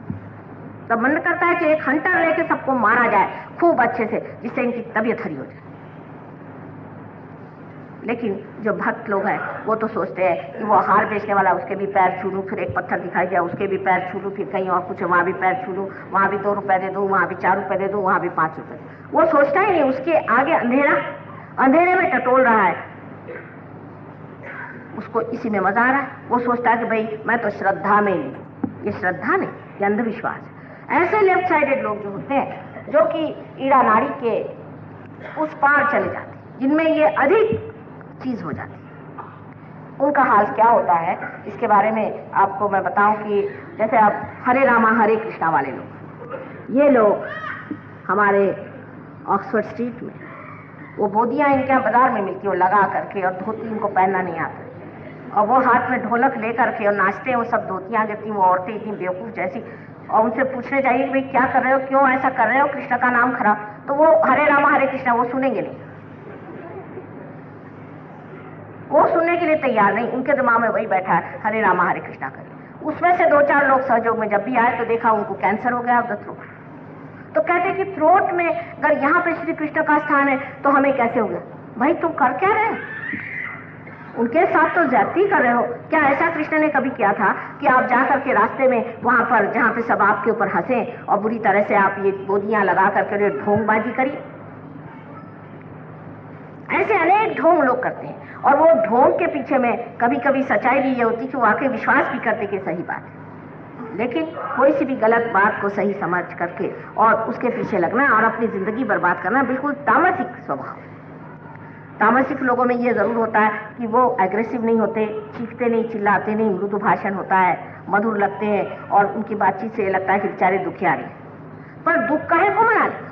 तब मन करता है कि एक हंटर लेके सबको मारा जाए खूब अच्छे से, जिससे इनकी तबीयत हरी हो जाए। लेकिन जो भक्त लोग हैं वो तो सोचते हैं कि वो हार बेचने वाला उसके भी पैर छू लूं, फिर एक पत्थर दिखाई दिया उसके भी पैर छू लूं, फिर कहीं और कुछ वहां भी पैर छू लूं, वहां भी 2 रुपए दे दूं, वहां भी 4 रुपए दे दूं, वहां भी 5 रुपए। वो सोचता ही नहीं, उसके आगे अंधेरा, अंधेरे में टटोल रहा है, उसको इसी में मजा आ रहा है। वो सोचता है कि भाई मैं तो श्रद्धा में ही, ये श्रद्धा नहीं, ये अंधविश्वास है। ऐसे लेफ्ट साइडेड लोग जो होते हैं जो कि ईड़ा नाड़ी के उस पार चले जाते हैं, जिनमें ये अधिक चीज हो जाती है, उनका हाल क्या होता है इसके बारे में आपको मैं बताऊं कि जैसे आप हरे रामा हरे कृष्णा वाले लोग, ये लोग हमारे ऑक्सफोर्ड स्ट्रीट में वो बोदियां इनके यहाँ बाजार में मिलती है, वो लगा करके, और धोती इनको पहनना नहीं आता, और वो हाथ में ढोलक लेकर के और नाचते हैं, वो सब धोतियां गिरती, वो औरतें इतनी बेवकूफ जैसी, और उनसे पूछने चाहिए कि भाई क्या कर रहे हो, क्यों ऐसा कर रहे हो, कृष्ण का नाम खराब, तो वो हरे रामा हरे कृष्णा वो सुनेंगे नहीं, वो सुनने के लिए तैयार नहीं। उनके दिमाग में वही बैठा है हरे रामा हरे कृष्णा करें। उसमें से 2-4 लोग सहयोग में जब भी आए तो देखा उनको कैंसर हो गया ऑफ द थ्रोट। तो कहते कि थ्रोट में अगर यहाँ पे श्री कृष्ण का स्थान है तो हमें कैसे हो गया? भाई तुम कर क्या रहे हो? उनके साथ तो ज्यादती कर रहे हो। क्या ऐसा कृष्ण ने कभी किया था कि आप जाकर के रास्ते में वहां पर जहाँ पे सब आपके ऊपर हंसे और बुरी तरह से आप ये बोदियां लगा करके ढोंगबाजी करिए? ऐसे अनेक ढोंग लोग करते हैं, और वो ढोंग के पीछे में कभी कभी सच्चाई भी ये होती कि वो आके विश्वास भी करते कि सही बात है, लेकिन कोई सी भी गलत बात को सही समझ करके और उसके पीछे लगना और अपनी जिंदगी बर्बाद करना बिल्कुल तामसिक स्वभाव है। तामसिक लोगों में ये जरूर होता है कि वो एग्रेसिव नहीं होते, चीखते नहीं, चिल्लाते नहीं, मृदु भाषण होता है, मधुर लगते हैं, और उनकी बातचीत से लगता है कि बेचारे दुखियारी हैं। पर दुख काहे को मना रहे?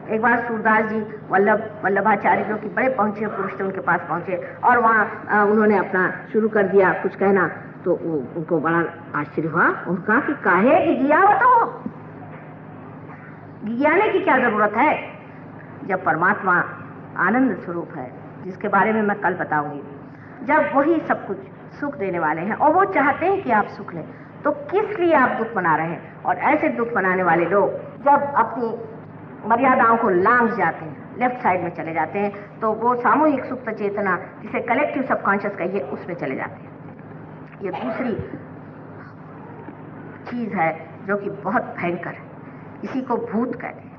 एक बार सूरदास जी वल्लभाचार्य जो कि बड़े पहुंचे पुरुष थे उनके पास पहुंचे और वहाँ उन्होंने अपना शुरू कर दिया कुछ कहना, तो उनको बड़ा आश्चर्य हुआ। उनका कि काहे गिगिया बताओ, गिगियाने की क्या जरूरत है जब परमात्मा आनंद स्वरूप है, जिसके बारे में मैं कल बताऊंगी। जब वही सब कुछ सुख देने वाले हैं और वो चाहते हैं कि आप सुख लें, तो किस लिए आप दुख मना रहे हैं? और ऐसे दुख मनाने वाले लोग जब अपनी मर्यादाओं को लांघ जाते हैं, लेफ्ट साइड में चले जाते हैं, तो वो सामूहिक सुप्त चेतना जिसे कलेक्टिव सबकॉन्शियस कहिए उसमें चले जाते हैं। ये दूसरी चीज है जो कि बहुत भयंकर है, इसी को भूत कहते हैं।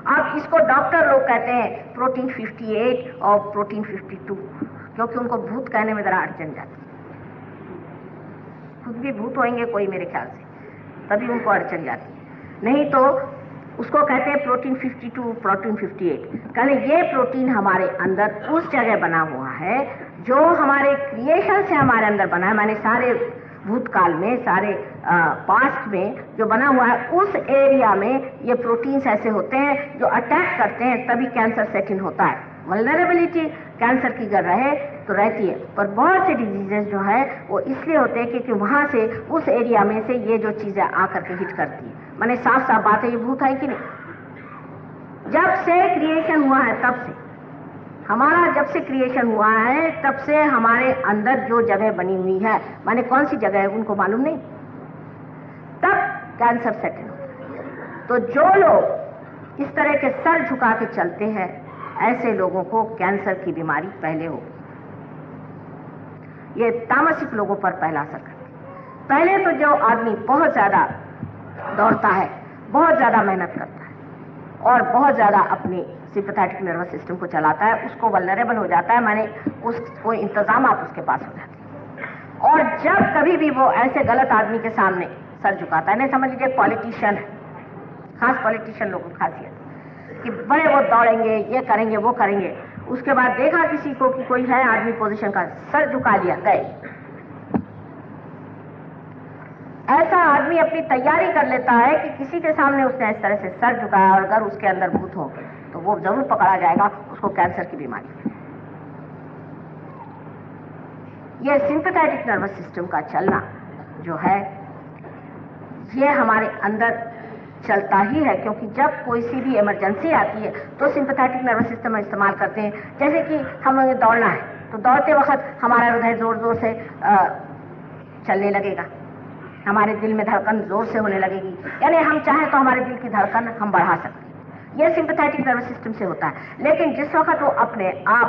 अब इसको डॉक्टर लोग कहते हैं प्रोटीन 58 और प्रोटीन 52, क्योंकि उनको भूत कहने में जरा अड़चन जाती है। खुद भी भूत होंगे कोई मेरे ख्याल से, तभी उनको अड़चन जाती है, नहीं तो उसको कहते हैं प्रोटीन 52 प्रोटीन 58। कहने ये प्रोटीन हमारे अंदर उस जगह बना हुआ है जो हमारे क्रिएशन से हमारे अंदर बना है, माने सारे भूतकाल में, सारे पास्ट में जो बना हुआ है उस एरिया में ये प्रोटीन्स ऐसे होते हैं जो अटैक करते हैं, तभी कैंसर सेट इन होता है। वल्नरेबिलिटी कैंसर की अगर रहे तो रहती है, पर बहुत से डिजीजेस जो है वो इसलिए होते हैं क्योंकि वहां से उस एरिया में से ये जो चीजें आकर के हिट करती है। माने साफ साफ बात है, ये भूत है कि नहीं? जब से क्रिएशन हुआ है तब से हमारा जब से क्रिएशन हुआ है तब से हमारे अंदर जो जगह बनी हुई है, माने कौन सी जगह है उनको मालूम नहीं, तब कैंसर सेटल होता है। तो जो लोग इस तरह के सर झुका के चलते हैं, ऐसे लोगों को कैंसर की बीमारी पहले होगी। ये तामसिक लोगों पर पहला असर करती है। पहले तो जो आदमी बहुत ज्यादा दौड़ता है, बहुत ज्यादा मेहनत करता है और बहुत ज्यादा अपनी सिंपैथेटिक नर्वस सिस्टम को चलाता है, उसको वल्नरेबल हो जाता है, माने उसको इंतजामात उसके पास हो जाते हैं। और जब कभी भी वो ऐसे गलत आदमी के सामने सर झुकाता है, नहीं समझ लीजिए पॉलिटिशियन है, खास पॉलिटिशियन लोगों की खासियत कि बड़े वो दौड़ेंगे, ये करेंगे, वो करेंगे, उसके बाद देखा किसी को कि कोई है आदमी पोजीशन का, सर झुका लिया, गए। ऐसा आदमी अपनी तैयारी कर लेता है कि किसी के सामने उसने इस तरह से सर झुकाया और अगर उसके अंदर भूत हो तो वो जरूर पकड़ा जाएगा, उसको कैंसर की बीमारी। ये सिंपैथेटिक नर्वस सिस्टम का चलना जो है, ये हमारे अंदर चलता ही है, क्योंकि जब कोई सी भी इमरजेंसी आती है तो सिंपैथेटिक नर्वस सिस्टम इस्तेमाल करते हैं। जैसे कि हमें दौड़ना है तो दौड़ते वक्त हमारा हृदय जोर जोर से चलने लगेगा, हमारे दिल में धड़कन जोर से होने लगेगी, यानी हम चाहें तो हमारे दिल की धड़कन हम बढ़ा सकते हैं। यह सिंपैथेटिक नर्वस सिस्टम से होता है। लेकिन जिस वक्त वो अपने आप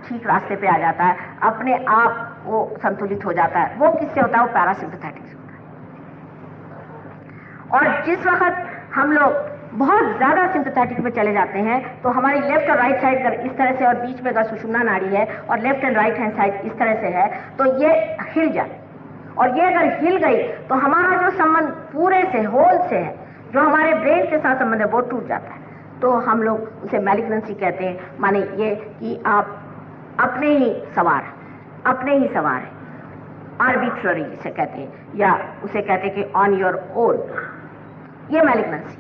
ठीक रास्ते पे आ जाता है, अपने आप वो संतुलित हो जाता है, वो किससे होता है? वो पैरासिम्पैथेटिक से होता है। और जिस वक्त हम लोग बहुत ज्यादा सिंपैथेटिक में चले जाते हैं तो हमारी लेफ्ट और राइट साइड अगर इस तरह से और बीच में अगर सुषुम्ना नाड़ी है और left and right hand side इस तरह से है तो ये हिल जाए, और ये अगर हिल गई तो हमारा जो संबंध पूरे से, होल से है, जो हमारे ब्रेन के साथ संबंध है, वो टूट जाता है। तो हम लोग उसे मैलिग्नेंसी कहते हैं, माने ये कि आप अपने ही सवार हैं, आर्बिट्ररी जिसे कहते हैं, या उसे कहते हैं कि ऑन योर ओन, ये मैलिग्नेंसी।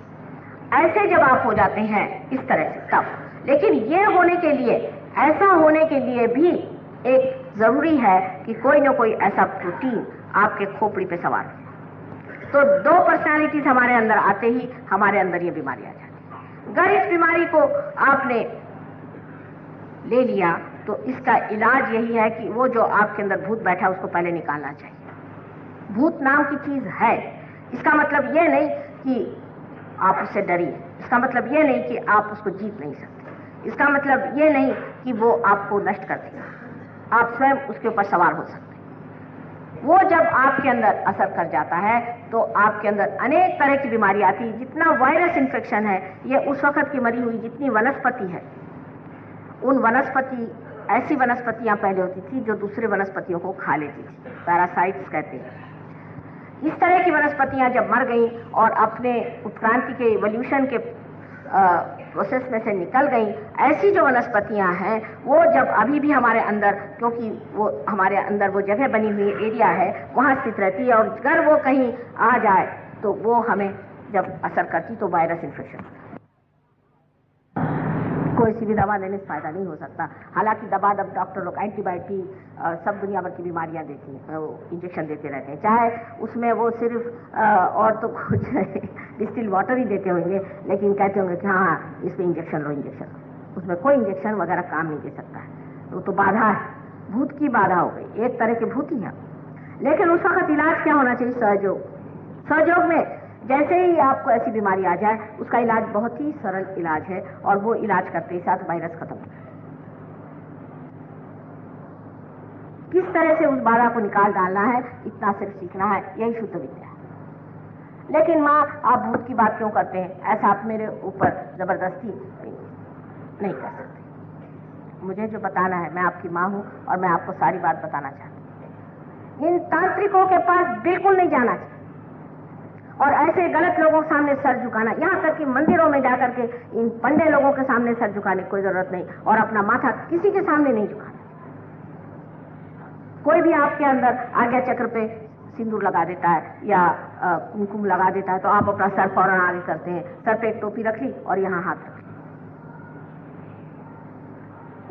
ऐसे जब आप हो जाते हैं इस तरह से तब, लेकिन ये होने के लिए, ऐसा होने के लिए भी एक जरूरी है कि कोई ना कोई ऐसा प्रोटीन आपके खोपड़ी पे सवार हो। तो दो पर्सनालिटीज हमारे अंदर आते ही हमारे अंदर ये बीमारी आ जाती है। अगर इस बीमारी को आपने ले लिया तो इसका इलाज यही है कि वो जो आपके अंदर भूत बैठा है उसको पहले निकालना चाहिए। भूत नाम की चीज है, इसका मतलब ये नहीं कि आप उससे डरिए, इसका मतलब ये नहीं कि आप उसको जीत नहीं सकते, इसका मतलब ये नहीं कि वो आपको नष्ट कर देगा, आप स्वयं उसके ऊपर सवार हो सकते हैं। वो जब आपके अंदर असर कर जाता है तो आपके अंदर अनेक तरह की बीमारी आती है। जितना वायरस इन्फेक्शन है ये उस वक्त की मरी हुई जितनी वनस्पति है, उन वनस्पति, ऐसी वनस्पतियां पहले होती थी जो दूसरे वनस्पतियों को खा लेती थी, पैरासाइट्स कहते हैं। इस तरह की वनस्पतियां जब मर गईं और अपने उत्क्रांति के इवोल्यूशन के प्रोसेस में से निकल गई, ऐसी जो वनस्पतियां हैं वो जब अभी भी हमारे अंदर, क्योंकि वो हमारे अंदर वो जगह बनी हुई एरिया है वहां स्थित रहती है, और अगर वो कहीं आ जाए तो वो हमें जब असर करती तो वायरस इन्फेक्शन, कोई सी भी दवा देने से फायदा नहीं हो सकता। हालांकि दबा दब डॉक्टर लोग एंटीबायोटिक सब दुनिया भर की बीमारियां देती हैं, इंजेक्शन देते रहते हैं, चाहे उसमें वो सिर्फ और तो कुछ डिस्टिल वाटर ही देते होंगे, लेकिन कहते होंगे कि हाँ इसमें इंजेक्शन लो, उसमें कोई इंजेक्शन वगैरह काम नहीं दे सकता है। तो बाधा है, भूत की बाधा हो गई, एक तरह के भूत ही है। लेकिन उस वक्त इलाज क्या होना चाहिए? सहयोग में जैसे ही आपको ऐसी बीमारी आ जाए उसका इलाज बहुत ही सरल इलाज है, और वो इलाज करते ही साथ वायरस खत्म हो जाए। किस तरह से उस बाधा को निकाल डालना है इतना सिर्फ सीखना है, यही शुद्ध विद्या है। लेकिन माँ आप भूत की बात क्यों करते हैं? ऐसा आप मेरे ऊपर जबरदस्ती नहीं कर सकते। मुझे जो बताना है, मैं आपकी माँ हूं और मैं आपको सारी बात बताना चाहती हूँ। इन तांत्रिकों के पास बिल्कुल नहीं जाना चाहिए, और ऐसे गलत लोगों के सामने सर झुकाना, यहाँ तक कि मंदिरों में जाकर के इन पंडे लोगों के सामने सर झुकाने की कोई जरूरत नहीं, और अपना माथा किसी के सामने नहीं झुकाना। कोई भी आपके अंदर आज्ञा चक्र पे सिंदूर लगा देता है या कुमकुम लगा देता है तो आप अपना सर फौरन आगे करते हैं, सर पे एक टोपी रख ली और यहाँ हाथ रख ली।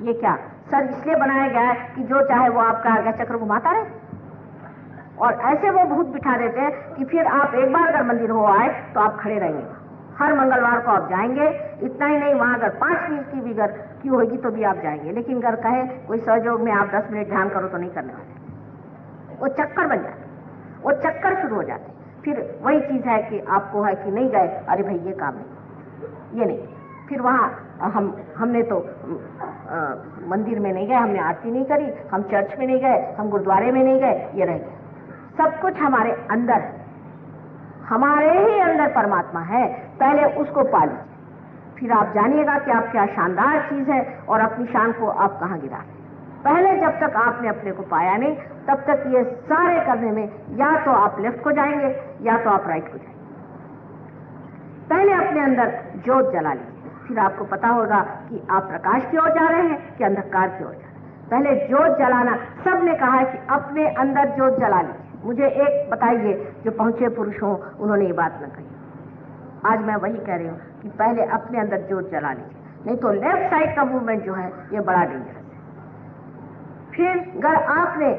ये क्या? सर इसलिए बनाया गया है कि जो चाहे वो आपका आज्ञा चक्र घुमाता रहे, और ऐसे वो भूत बिठा देते हैं कि फिर आप एक बार अगर मंदिर हो आए तो आप खड़े रहेंगे, हर मंगलवार को आप जाएंगे। इतना ही नहीं, वहां अगर 5 मिनट की भी अगर क्यों होगी तो भी आप जाएंगे। लेकिन अगर कहे कोई सहयोग में आप 10 मिनट ध्यान करो तो नहीं करने वाले। वो चक्कर बन जाते, वो चक्कर शुरू हो जाते। फिर वही चीज है कि आपको है कि नहीं गए, अरे भाई ये काम नहीं, ये नहीं। फिर वहां हमने तो मंदिर में नहीं गए, हमने आरती नहीं करी, हम चर्च में नहीं गए, हम गुरुद्वारे में नहीं गए, ये रह गया। सब कुछ हमारे अंदर है, हमारे ही अंदर परमात्मा है। पहले उसको पा लीजिए, फिर आप जानिएगा कि आप क्या शानदार चीज है और अपनी शान को आप कहां गिरा रहे हैं। पहले जब तक आपने अपने को पाया नहीं, तब तक ये सारे करने में या तो आप लेफ्ट को जाएंगे या तो आप राइट को जाएंगे। पहले अपने अंदर ज्योत जला लीजिए, फिर आपको पता होगा कि आप प्रकाश की ओर जा रहे हैं कि अंधकार की ओर जा रहे हैं। पहले ज्योत जलाना, सबने कहा है कि अपने अंदर ज्योत जला लीजिए। मुझे एक बताइए जो पहुंचे पुरुष हो, उन्होंने ये बात न कही। आज मैं वही कह रही हूं कि पहले अपने अंदर ज्योत जला लीजिए, नहीं तो लेफ्ट साइड का मूवमेंट जो है ये बड़ा डेंजरस है। फिर अगर आपने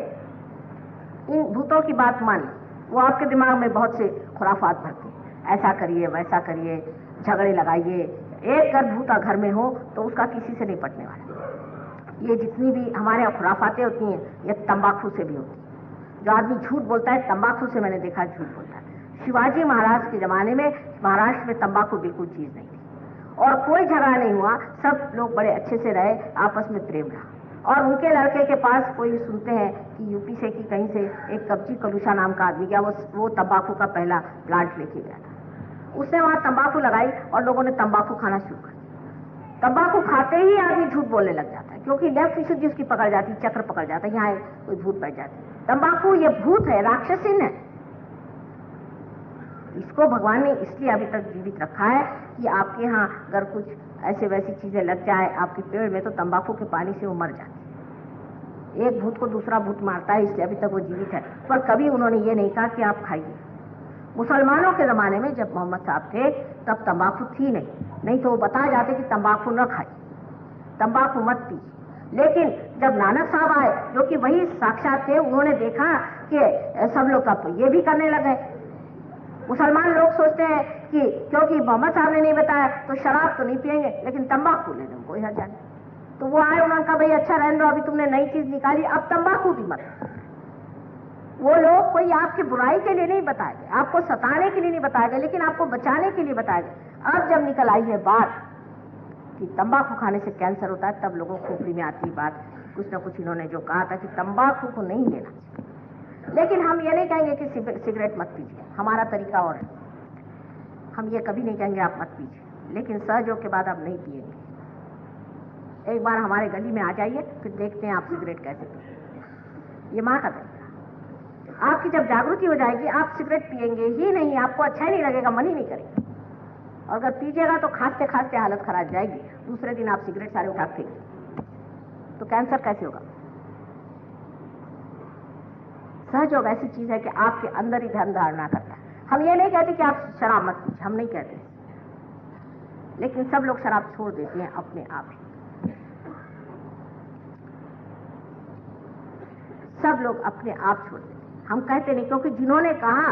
इन भूतों की बात मानी, वो आपके दिमाग में बहुत से खुराफात भरते हैं, ऐसा करिए वैसा करिए, झगड़े लगाइए। एक अगर भूता घर में हो तो उसका किसी से नहीं पटने वाला। ये जितनी भी हमारे यहाँ खुराफातें होती हैं, ये तंबाकू से भी होती है। जो आदमी झूठ बोलता है तंबाकू से, मैंने देखा झूठ बोलता है। शिवाजी महाराज के जमाने में महाराष्ट्र में तंबाकू बिल्कुल चीज नहीं थी और कोई झगड़ा नहीं हुआ, सब लोग बड़े अच्छे से रहे, आपस में प्रेम रहा। और उनके लड़के के पास कोई सुनते हैं कि यूपी से कि कहीं से एक कब्जी कलूषा नाम का आदमी गया, वो तंबाकू का पहला प्लांट लेके गया था। उसने वहां तंबाकू लगाई और लोगों ने तंबाकू खाना शुरू कर दिया। तंबाकू खाते ही आदमी झूठ बोलने लग जाता है, क्योंकि लेफ्ट विशुद्धि उसकी पकड़ जाती, चक्र पकड़ जाता है, यहाँ कोई भूत बैठ जाती है। तंबाकू ये भूत है, राक्षसीन है। इसको भगवान ने इसलिए अभी तक जीवित रखा है कि आपके यहाँ अगर कुछ ऐसे वैसी चीजें लग जाए आपके पेड़ में, तो तंबाकू के पानी से वो मर जाती है। एक भूत को दूसरा भूत मारता है, इसलिए अभी तक वो जीवित है। पर कभी उन्होंने ये नहीं कहा कि आप खाइए। मुसलमानों के जमाने में जब मोहम्मद साहब थे तब तंबाकू थी नहीं तो वो बता जाते कि तंबाकू न खाइए, तंबाकू मत पीजिए। लेकिन जब नानक साहब आए, जो कि वही साक्षात थे, उन्होंने देखा कि सब लोग अब ये भी करने लगे। मुसलमान लोग सोचते हैं कि क्योंकि मोहम्मद साहब ने नहीं बताया तो शराब तो नहीं पिएंगे, लेकिन तंबाकू लेने में कोई हर्ज नहीं। तो वो आए, उन्होंने कहा भाई अच्छा रहने दो, अभी तुमने नई चीज निकाली, अब तंबाकू भी मत। वो लोग कोई आपकी बुराई के लिए नहीं बताएंगे, आपको सताने के लिए नहीं बताएंगे, लेकिन आपको बचाने के लिए बताएंगे। अब जब निकल आई है बात कि तंबाकू खाने से कैंसर होता है, तब लोगों को खोपड़ी में आती बात, कुछ ना कुछ इन्होंने जो कहा था कि तंबाकू को नहीं लेना। लेकिन हम ये नहीं कहेंगे कि सिगरेट मत पीजिए, हमारा तरीका और है। हम ये कभी नहीं कहेंगे आप मत पीजिए, लेकिन सहयोग के बाद आप नहीं पिएंगे। एक बार हमारे गली में आ जाइए, फिर देखते हैं आप सिगरेट कैसे पिए। ये माँ का तरीका। आपकी जब जागृति हो जाएगी, आप सिगरेट पिएंगे ही नहीं, आपको अच्छा ही नहीं लगेगा, मन ही नहीं करेगा। और अगर पीजिएगा तो खांसते खांसते हालत खराब जाएगी, दूसरे दिन आप सिगरेट सारे उठा फेंकेंगे, तो कैंसर कैसे होगा? सहयोग ऐसी चीज है कि आपके अंदर ही धर्म धारणा करता है। हम ये नहीं कहते कि आप शराब मत पीजिए, हम नहीं कहते, लेकिन सब लोग शराब छोड़ देते हैं अपने आप ही। सब लोग अपने आप छोड़ देते हैं, हम कहते नहीं, क्योंकि जिन्होंने कहा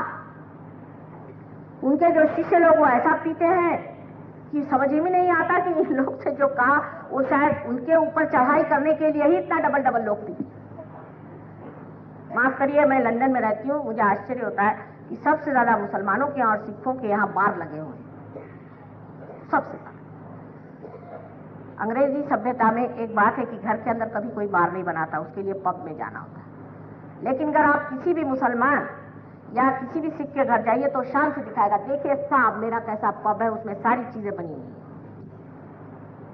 उनके जो शिष्य लोग वो ऐसा पीते हैं कि समझ में नहीं आता कि इन लोग से जो कहा वो शायद उनके ऊपर चढ़ाई करने के लिए ही इतना डबल लोग पीते। माफ करिए, मैं लंदन में रहती हूँ, मुझे आश्चर्य होता है कि सबसे ज्यादा मुसलमानों के और सिखों के यहाँ बार लगे हुए हैं, सबसे ज्यादा। अंग्रेजी सभ्यता में एक बात है कि घर के अंदर कभी कोई बार नहीं बनाता, उसके लिए पब में जाना होता है। लेकिन अगर आप किसी भी मुसलमान या किसी भी सिख के घर जाइए तो शान से दिखाएगा, देखिए साहब मेरा कैसा पब है, उसमें सारी चीजें बनी हुई हैं।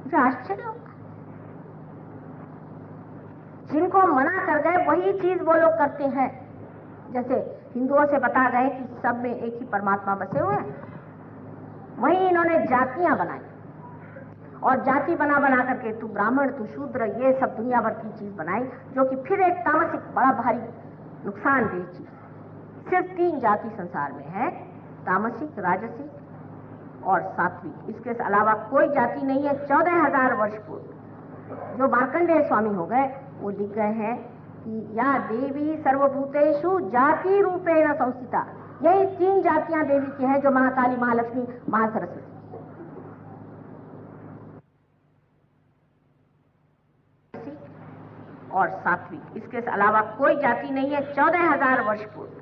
मुझे आश्चर्य होता है, जिनको मना कर गए वही चीज वो लोग करते हैं। जैसे हिंदुओं से बता गए कि सब में एक ही परमात्मा बसे हुए हैं, वही इन्होंने जातियां बनाई और जाति बना करके तू ब्राह्मण तू शूद्र, ये सब दुनिया भर की चीज बनाई, जो कि फिर एक तामसिक बड़ा भारी नुकसानदेह चीज। सिर्फ 3 जाति संसार में है, तामसिक, राजसिक और सात्विक। इसके अलावा कोई जाति नहीं है। 14,000 वर्ष पूर्व जो मार्कंडेय स्वामी हो गए, वो लिख गए हैं कि या देवी सर्वभूतेषु जाति रूपेण संस्थिता। यही 3 जातियां देवी की हैं, जो महाकाली, महालक्ष्मी, महासरस्वती। और सात्विक, इसके अलावा कोई जाति नहीं है। 14,000 वर्ष पूर्व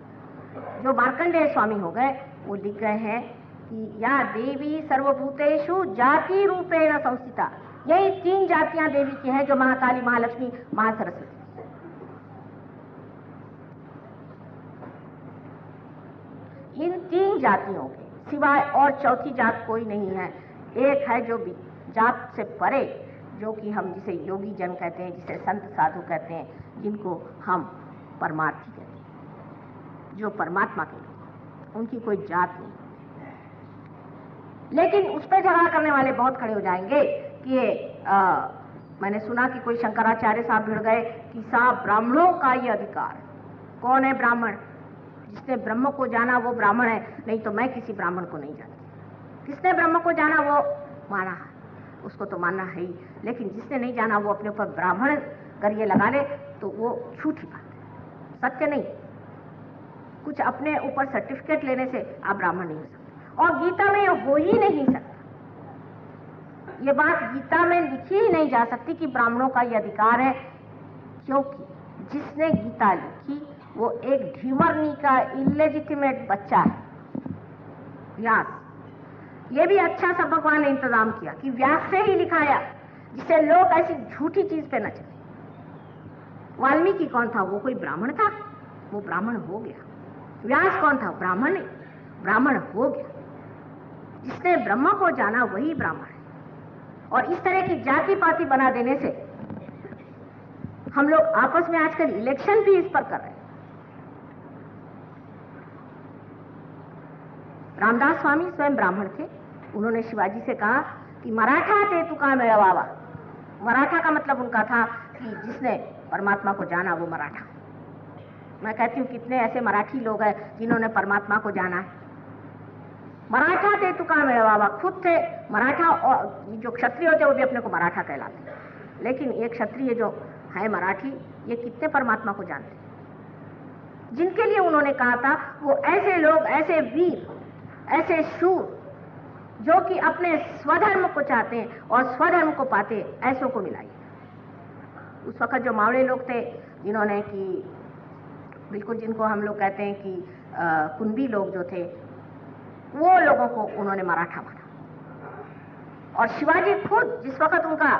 जो मार्कंडेय स्वामी हो गए वो लिख गए हैं कि या देवी सर्वभूतेषु जाति रूपेण संस्थिता। यही 3 जातियां देवी की हैं, जो महाकाली, महालक्ष्मी, महासरस्वती। इन 3 जातियों के सिवाय और चौथी जात कोई नहीं है। एक है जो जात से परे, जो कि हम जिसे योगी जन कहते हैं, जिसे संत साधु कहते हैं, जिनको हम परमार्थी कहते हैं, जो परमात्मा के लोग, उनकी कोई जात नहीं। लेकिन उस पर झगड़ा करने वाले बहुत खड़े हो जाएंगे कि मैंने सुना कि कोई शंकराचार्य साहब भिड़ गए कि साहब ब्राह्मणों का ये अधिकार। कौन है ब्राह्मण? जिसने ब्रह्म को जाना वो ब्राह्मण है, नहीं तो मैं किसी ब्राह्मण को नहीं जानती। किसने ब्रह्म को जाना वो माना है, उसको तो मानना है ही, लेकिन जिसने नहीं जाना वो अपने ऊपर ब्राह्मण कर ये लगा ले तो वो झूठी बात है, सत्य नहीं। कुछ अपने ऊपर सर्टिफिकेट लेने से आप ब्राह्मण नहीं हो सकते, और गीता में हो ही नहीं सकता। ये बात गीता में लिखी ही नहीं जा सकती कि ब्राह्मणों का ये अधिकार है, क्योंकि जिसने गीता लिखी वो एक ढीमरनी का इलेजिटिमेट बच्चा है, व्यास। ये भी अच्छा सा भगवान ने इंतजाम किया कि व्यास से ही लिखाया, जिसे लोग ऐसी झूठी चीज पे न चले। वाल्मीकि कौन था? वो कोई ब्राह्मण था? वो ब्राह्मण हो गया। व्यास कौन था? ब्राह्मण नहीं, ब्राह्मण हो गया। जिसने ब्रह्म को जाना वही ब्राह्मण है। और इस तरह की जाति पाति बना देने से हम लोग आपस में आजकल इलेक्शन भी इस पर कर रहे हैं। रामदास स्वामी स्वयं ब्राह्मण थे। उन्होंने शिवाजी से कहा कि मराठा ते तुका मिळवावा। मराठा का मतलब उनका था कि जिसने परमात्मा को जाना वो मराठा। मैं कहती हूँ कितने ऐसे मराठी लोग हैं जिन्होंने परमात्मा को जाना है। मराठा ते तुका मिळवावा, खुद थे मराठा, और जो क्षत्रिय होते वो भी अपने को मराठा कहलाते हैं। लेकिन ये क्षत्रिय जो है मराठी, ये कितने परमात्मा को जानते हैं? जिनके लिए उन्होंने कहा था वो ऐसे लोग, ऐसे वीर, ऐसे शूर जो कि अपने स्वधर्म को चाहते हैं और स्वधर्म को पाते, ऐसों को मिलाइए। उस वक्त जो मावड़े लोग थे, जिन्होंने कि बिल्कुल जिनको हम लोग कहते हैं कि कुंभी लोग जो थे, वो लोगों को उन्होंने मराठा माना। और शिवाजी खुद जिस वक्त उनका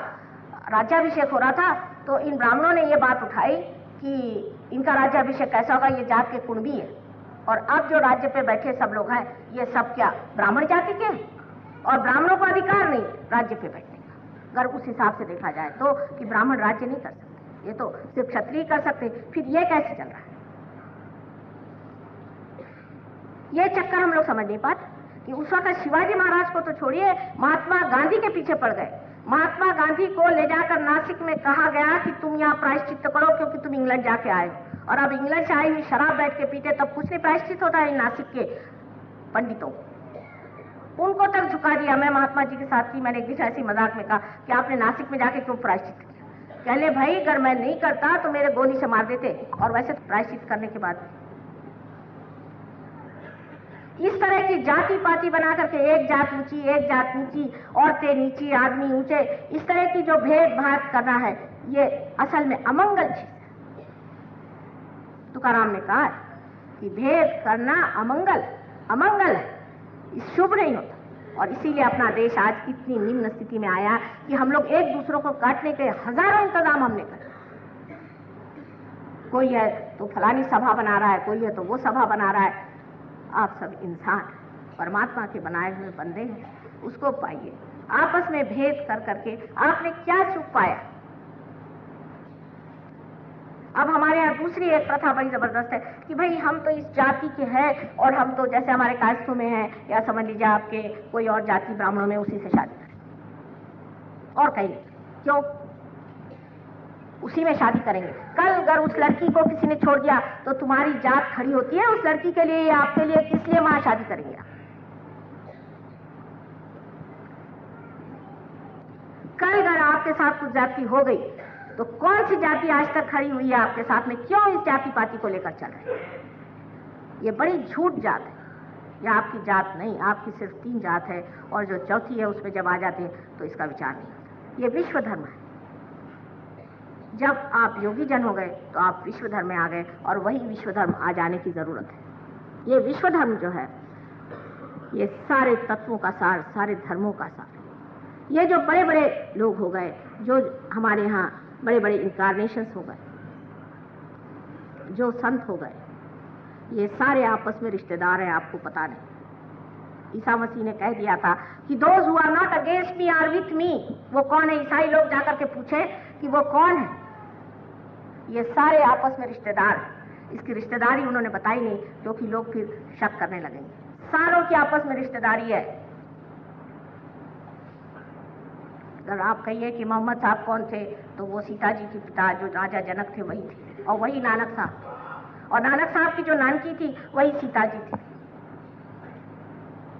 राज्याभिषेक हो रहा था तो इन ब्राह्मणों ने ये बात उठाई कि इनका राज्याभिषेक कैसा होगा, ये जात के कुंभी है, और अब जो राज्य पे बैठे सब लोग हैं ये सब क्या ब्राह्मण जाति के हैं, और ब्राह्मणों को अधिकार नहीं राज्य पे बैठने का। अगर उस हिसाब से देखा जाए तो कि ब्राह्मण राज्य नहीं कर सकते, ये तो सिर्फ क्षत्रिय कर सकते। फिर ये कैसे चल रहा है? ये चक्कर हम लोग समझ नहीं पाते कि उस वक्त शिवाजी महाराज को तो छोड़िए, महात्मा गांधी के पीछे पड़ गए। महात्मा गांधी को ले जाकर नासिक में कहा गया कि तुम यहाँ प्रायश्चित करो क्योंकि तुम इंग्लैंड जाके आए हो, और अब इंग्लैंड से आई हुई शराब बैठ के पीते, तब कुछ नहीं प्रायश्चित होता है। नासिक के पंडितों उनको तक झुका दिया। मैं महात्मा जी के साथ थी, मैंने एक दिन ऐसी मजाक में कहा कि आपने नासिक में जाके क्यों प्रायश्चित किया? कहले भाई अगर मैं नहीं करता तो मेरे गोली से मार देते, और वैसे तो प्रायश्चित करने के बाद इस तरह की जाति पाति बना करके एक जात ऊंची, एक जात नीची, औरतें नीची, आदमी ऊंचे, इस तरह की जो भेदभाव करना है ये असल में अमंगल चीज है। तुकाराम ने कहा कि भेद करना अमंगल है, शुभ नहीं होता। और इसीलिए अपना देश आज इतनी निम्न स्थिति में आया कि हम लोग एक दूसरों को काटने के हजारों इंतजाम हमने करे। कोई है तो फलानी सभा बना रहा है, कोई है तो वो सभा बना रहा है। आप सब इंसान परमात्मा के बनाए हुए बंदे हैं, उसको पाइए। आपस में भेद कर करके आपने क्या सुख पाया? अब हमारे यहाँ दूसरी एक प्रथा बड़ी जबरदस्त है कि भाई हम तो इस जाति के हैं, और हम तो जैसे हमारे कास्तों में हैं, या समझ लीजिए आपके कोई और जाति ब्राह्मणों में, उसी से शादी करें और कहीं नहीं। क्यों? उसी में शादी करेंगे। कल अगर उस लड़की को किसी ने छोड़ दिया तो तुम्हारी जात खड़ी होती है उस लड़की के लिए या आपके लिए? किस लिए वहां शादी करेंगे आप? कल अगर आपके साथ कुछ जाति हो गई तो कौन सी जाति आज तक खड़ी हुई है आपके साथ में? क्यों इस जाति पाति को लेकर चल रहे हैं? ये बड़ी झूठ जात है। यह आपकी जात नहीं, आपकी सिर्फ 3 जात है, और जो चौथी है उसमें जब आ जाते हैं तो इसका विचार नहीं होता। ये विश्व धर्म है। जब आप योगी जन हो गए तो आप विश्व धर्म में आ गए, और वही विश्व धर्म आ जाने की जरूरत है। ये विश्व धर्म जो है ये सारे तत्वों का सार, सारे धर्मों का सार। ये जो बड़े बड़े लोग हो गए, जो हमारे यहाँ बड़े बड़े इनकारनेशंस हो गए, जो संत हो गए, ये सारे आपस में रिश्तेदार हैं, आपको पता नहीं। ईसा मसीह ने कह दिया था कि those who are not against me are with me. वो कौन है? ईसाई लोग जाकर के पूछे कि वो कौन है। ये सारे आपस में रिश्तेदार हैं। इसकी रिश्तेदारी उन्होंने बताई नहीं, क्योंकि लोग फिर शक करने लगेंगे। सारों की आपस में रिश्तेदारी है। अगर आप कहिए कि मोहम्मद साहब कौन थे, तो वो सीता जी के पिता जो राजा जनक थे वही थे, और वही नानक साहब, और नानक साहब की जो नानकी थी वही सीता जी थी।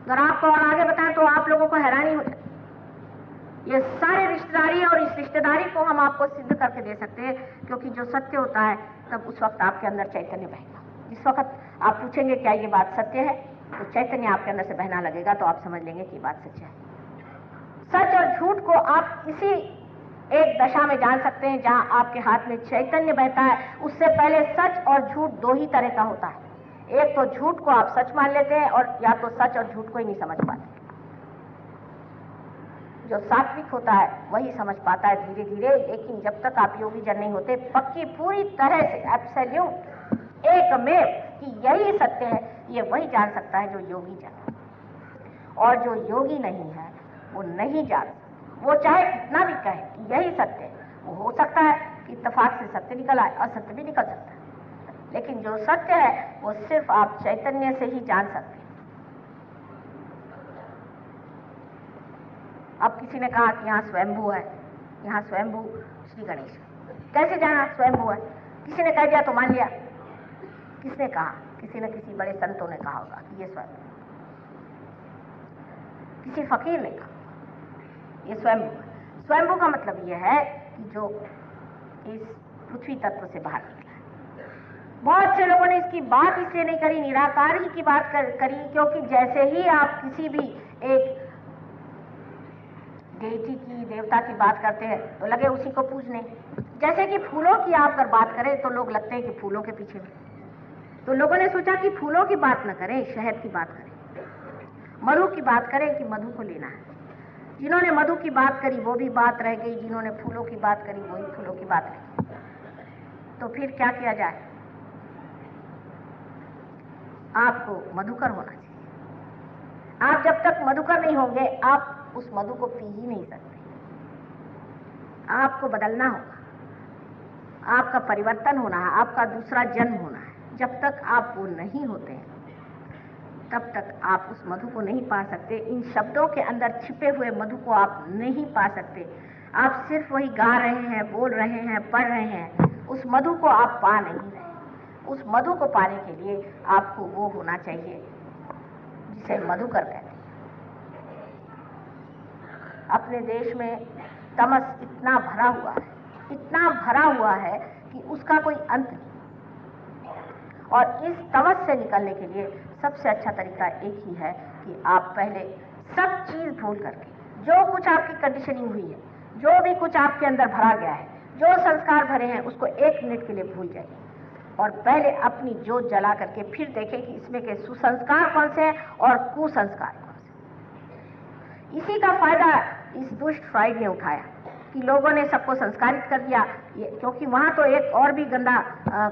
अगर आपको और आगे बताएं तो आप लोगों को हैरानी हो जाए। ये सारे रिश्तेदारी है, और इस रिश्तेदारी को हम आपको सिद्ध करके दे सकते हैं, क्योंकि जो सत्य होता है तब उस वक्त आपके अंदर चैतन्य बहेगा। जिस वक्त आप पूछेंगे क्या ये बात सत्य है, तो चैतन्य आपके अंदर से बहना लगेगा, तो आप समझ लेंगे कि बात सच है। सच और झूठ को आप इसी एक दशा में जान सकते हैं जहां आपके हाथ में चैतन्य बहता है। उससे पहले सच और झूठ दो ही तरह का होता है। एक तो झूठ को आप सच मान लेते हैं, और या तो सच और झूठ को ही नहीं समझ पाते। जो सात्विक होता है वही समझ पाता है धीरे धीरे, लेकिन जब तक आप योगी जन नहीं होते पक्की पूरी तरह से एब्सोल्यूट एकमेव कि यही सत्य है, ये वही जान सकता है जो योगी जन है। और जो योगी नहीं है वो नहीं जान सकता। वो चाहे कितना भी कहे कि यही सत्य है, वो हो सकता है कि इत्तेफाक से सत्य निकल आए, असत्य भी निकल सकता है, लेकिन जो सत्य है वो सिर्फ आप चैतन्य से ही जान सकते हैं। अब किसी ने कहा कि यहाँ स्वयंभू है, यहाँ स्वयंभू श्री गणेश। कैसे जाना स्वयंभू है? किसी ने कह दिया तो मान लिया। किसने कहा? किसी न किसी बड़े संतों ने कहा होगा कि ये स्वयंभू, किसी फकीर ने कहा ये स्वयंभू है। स्वयंभू का मतलब यह है कि जो इस पृथ्वी तत्व से बाहर निकला है। बहुत से लोगों ने इसकी बात इसलिए नहीं करी, निराकार ही की बात करी, क्योंकि जैसे ही आप किसी भी एक डेटी की, देवता की बात करते हैं तो लगे उसी को पूजने। जैसे कि फूलों की आप अगर बात करें तो लोग लगते हैं कि फूलों के पीछे। तो लोगों ने सोचा कि फूलों की बात न करें, शहद की बात करें, मधु की बात करें कि मधु को लेना है। जिन्होंने मधु की बात करी वो भी बात रह गई, जिन्होंने फूलों की बात करी वही फूलों की बात रह गई। तो फिर क्या किया जाए? आपको मधुकर होना चाहिए। आप जब तक मधुकर नहीं होंगे आप उस मधु को पी ही नहीं सकते। आपको बदलना होगा, आपका परिवर्तन होना है, आपका दूसरा जन्म होना है। जब तक आप वो नहीं होते हैं तब तक आप उस मधु को नहीं पा सकते। इन शब्दों के अंदर छिपे हुए मधु को आप नहीं पा सकते। आप सिर्फ वही गा रहे हैं, बोल रहे हैं, पढ़ रहे हैं, उस मधु को आप पा नहीं रहे। उस मधु को पाने के लिए आपको वो होना चाहिए जिसे मधुकर कहते हैं। अपने देश में तमस इतना भरा हुआ है, इतना भरा हुआ है कि उसका कोई अंत नहीं। और इस तमस से निकलने के लिए सबसे अच्छा तरीका एक ही है कि आप पहले सब चीज भूल करके, जो कुछ आपकी कंडीशनिंग हुई है, जो भी कुछ आपके अंदर भरा गया है, जो संस्कार भरे हैं, उसको 1 मिनट के लिए भूल जाइए और पहले अपनी जोत जला करके फिर देखें कि इसमें के सुसंस्कार कौन से हैं और कुसंस्कार कौन से। इसी का फायदा इस दुष्ट फ्राइड ने उठाया कि लोगों ने सबको संस्कारित कर दिया, क्योंकि वहां तो एक और भी गंदा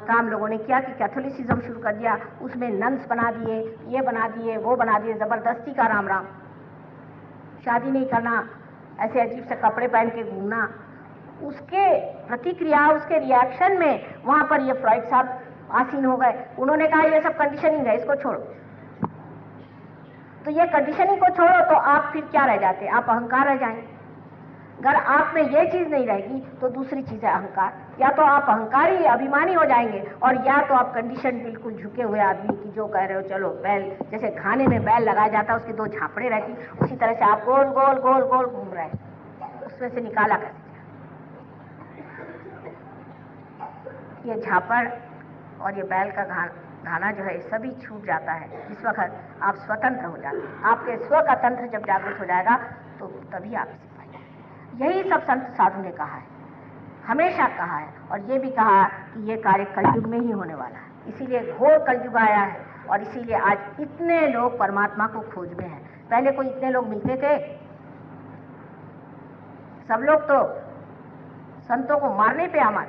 काम लोगों ने किया कि कैथोलिसिज्म शुरू कर दिया। उसमें नन्स बना दिए, ये बना दिए, वो बना दिए, जबरदस्ती का राम राम, शादी नहीं करना, ऐसे अजीब से कपड़े पहन के घूमना। उसके प्रतिक्रिया, उसके रिएक्शन में वहां पर ये फ्राइड साहब आसीन हो गए। उन्होंने कहा ये सब कंडीशनिंग है, इसको छोड़ो। तो ये कंडीशनिंग को छोड़ो तो आप फिर क्या रह जाते? आप अहंकार रह जाएंगे। अगर आप में ये चीज नहीं रहेगी तो दूसरी चीज है अहंकार। या तो आप अहंकारी अभिमानी हो जाएंगे और या तो आप कंडीशन बिल्कुल झुके हुए आदमी की जो कह रहे हो चलो बैल, जैसे खाने में बैल लगाया जाता है उसकी 2 झापड़े रहती, उसी तरह से आप गोल गोल गोल गोल घूम रहे हैं, उसमें से निकाला कैसे? ये झापड़ और ये बैल का घाना जो है सभी छूट जाता है जिस वक्त आप स्वतंत्र हो जाते हैं। आपके स्व का तंत्र जब जागृत हो जाएगा तो तभी आप यही सब संत साधु ने कहा है। हमेशा कहा है, और ये भी कहा कि ये कार्य कलयुग में ही होने वाला है। इसीलिए घोर कलयुग आया है और इसीलिए आज इतने लोग परमात्मा को खोज में हैं। पहले कोई इतने लोग मिलते थे? सब लोग तो संतों को मारने पे आमार,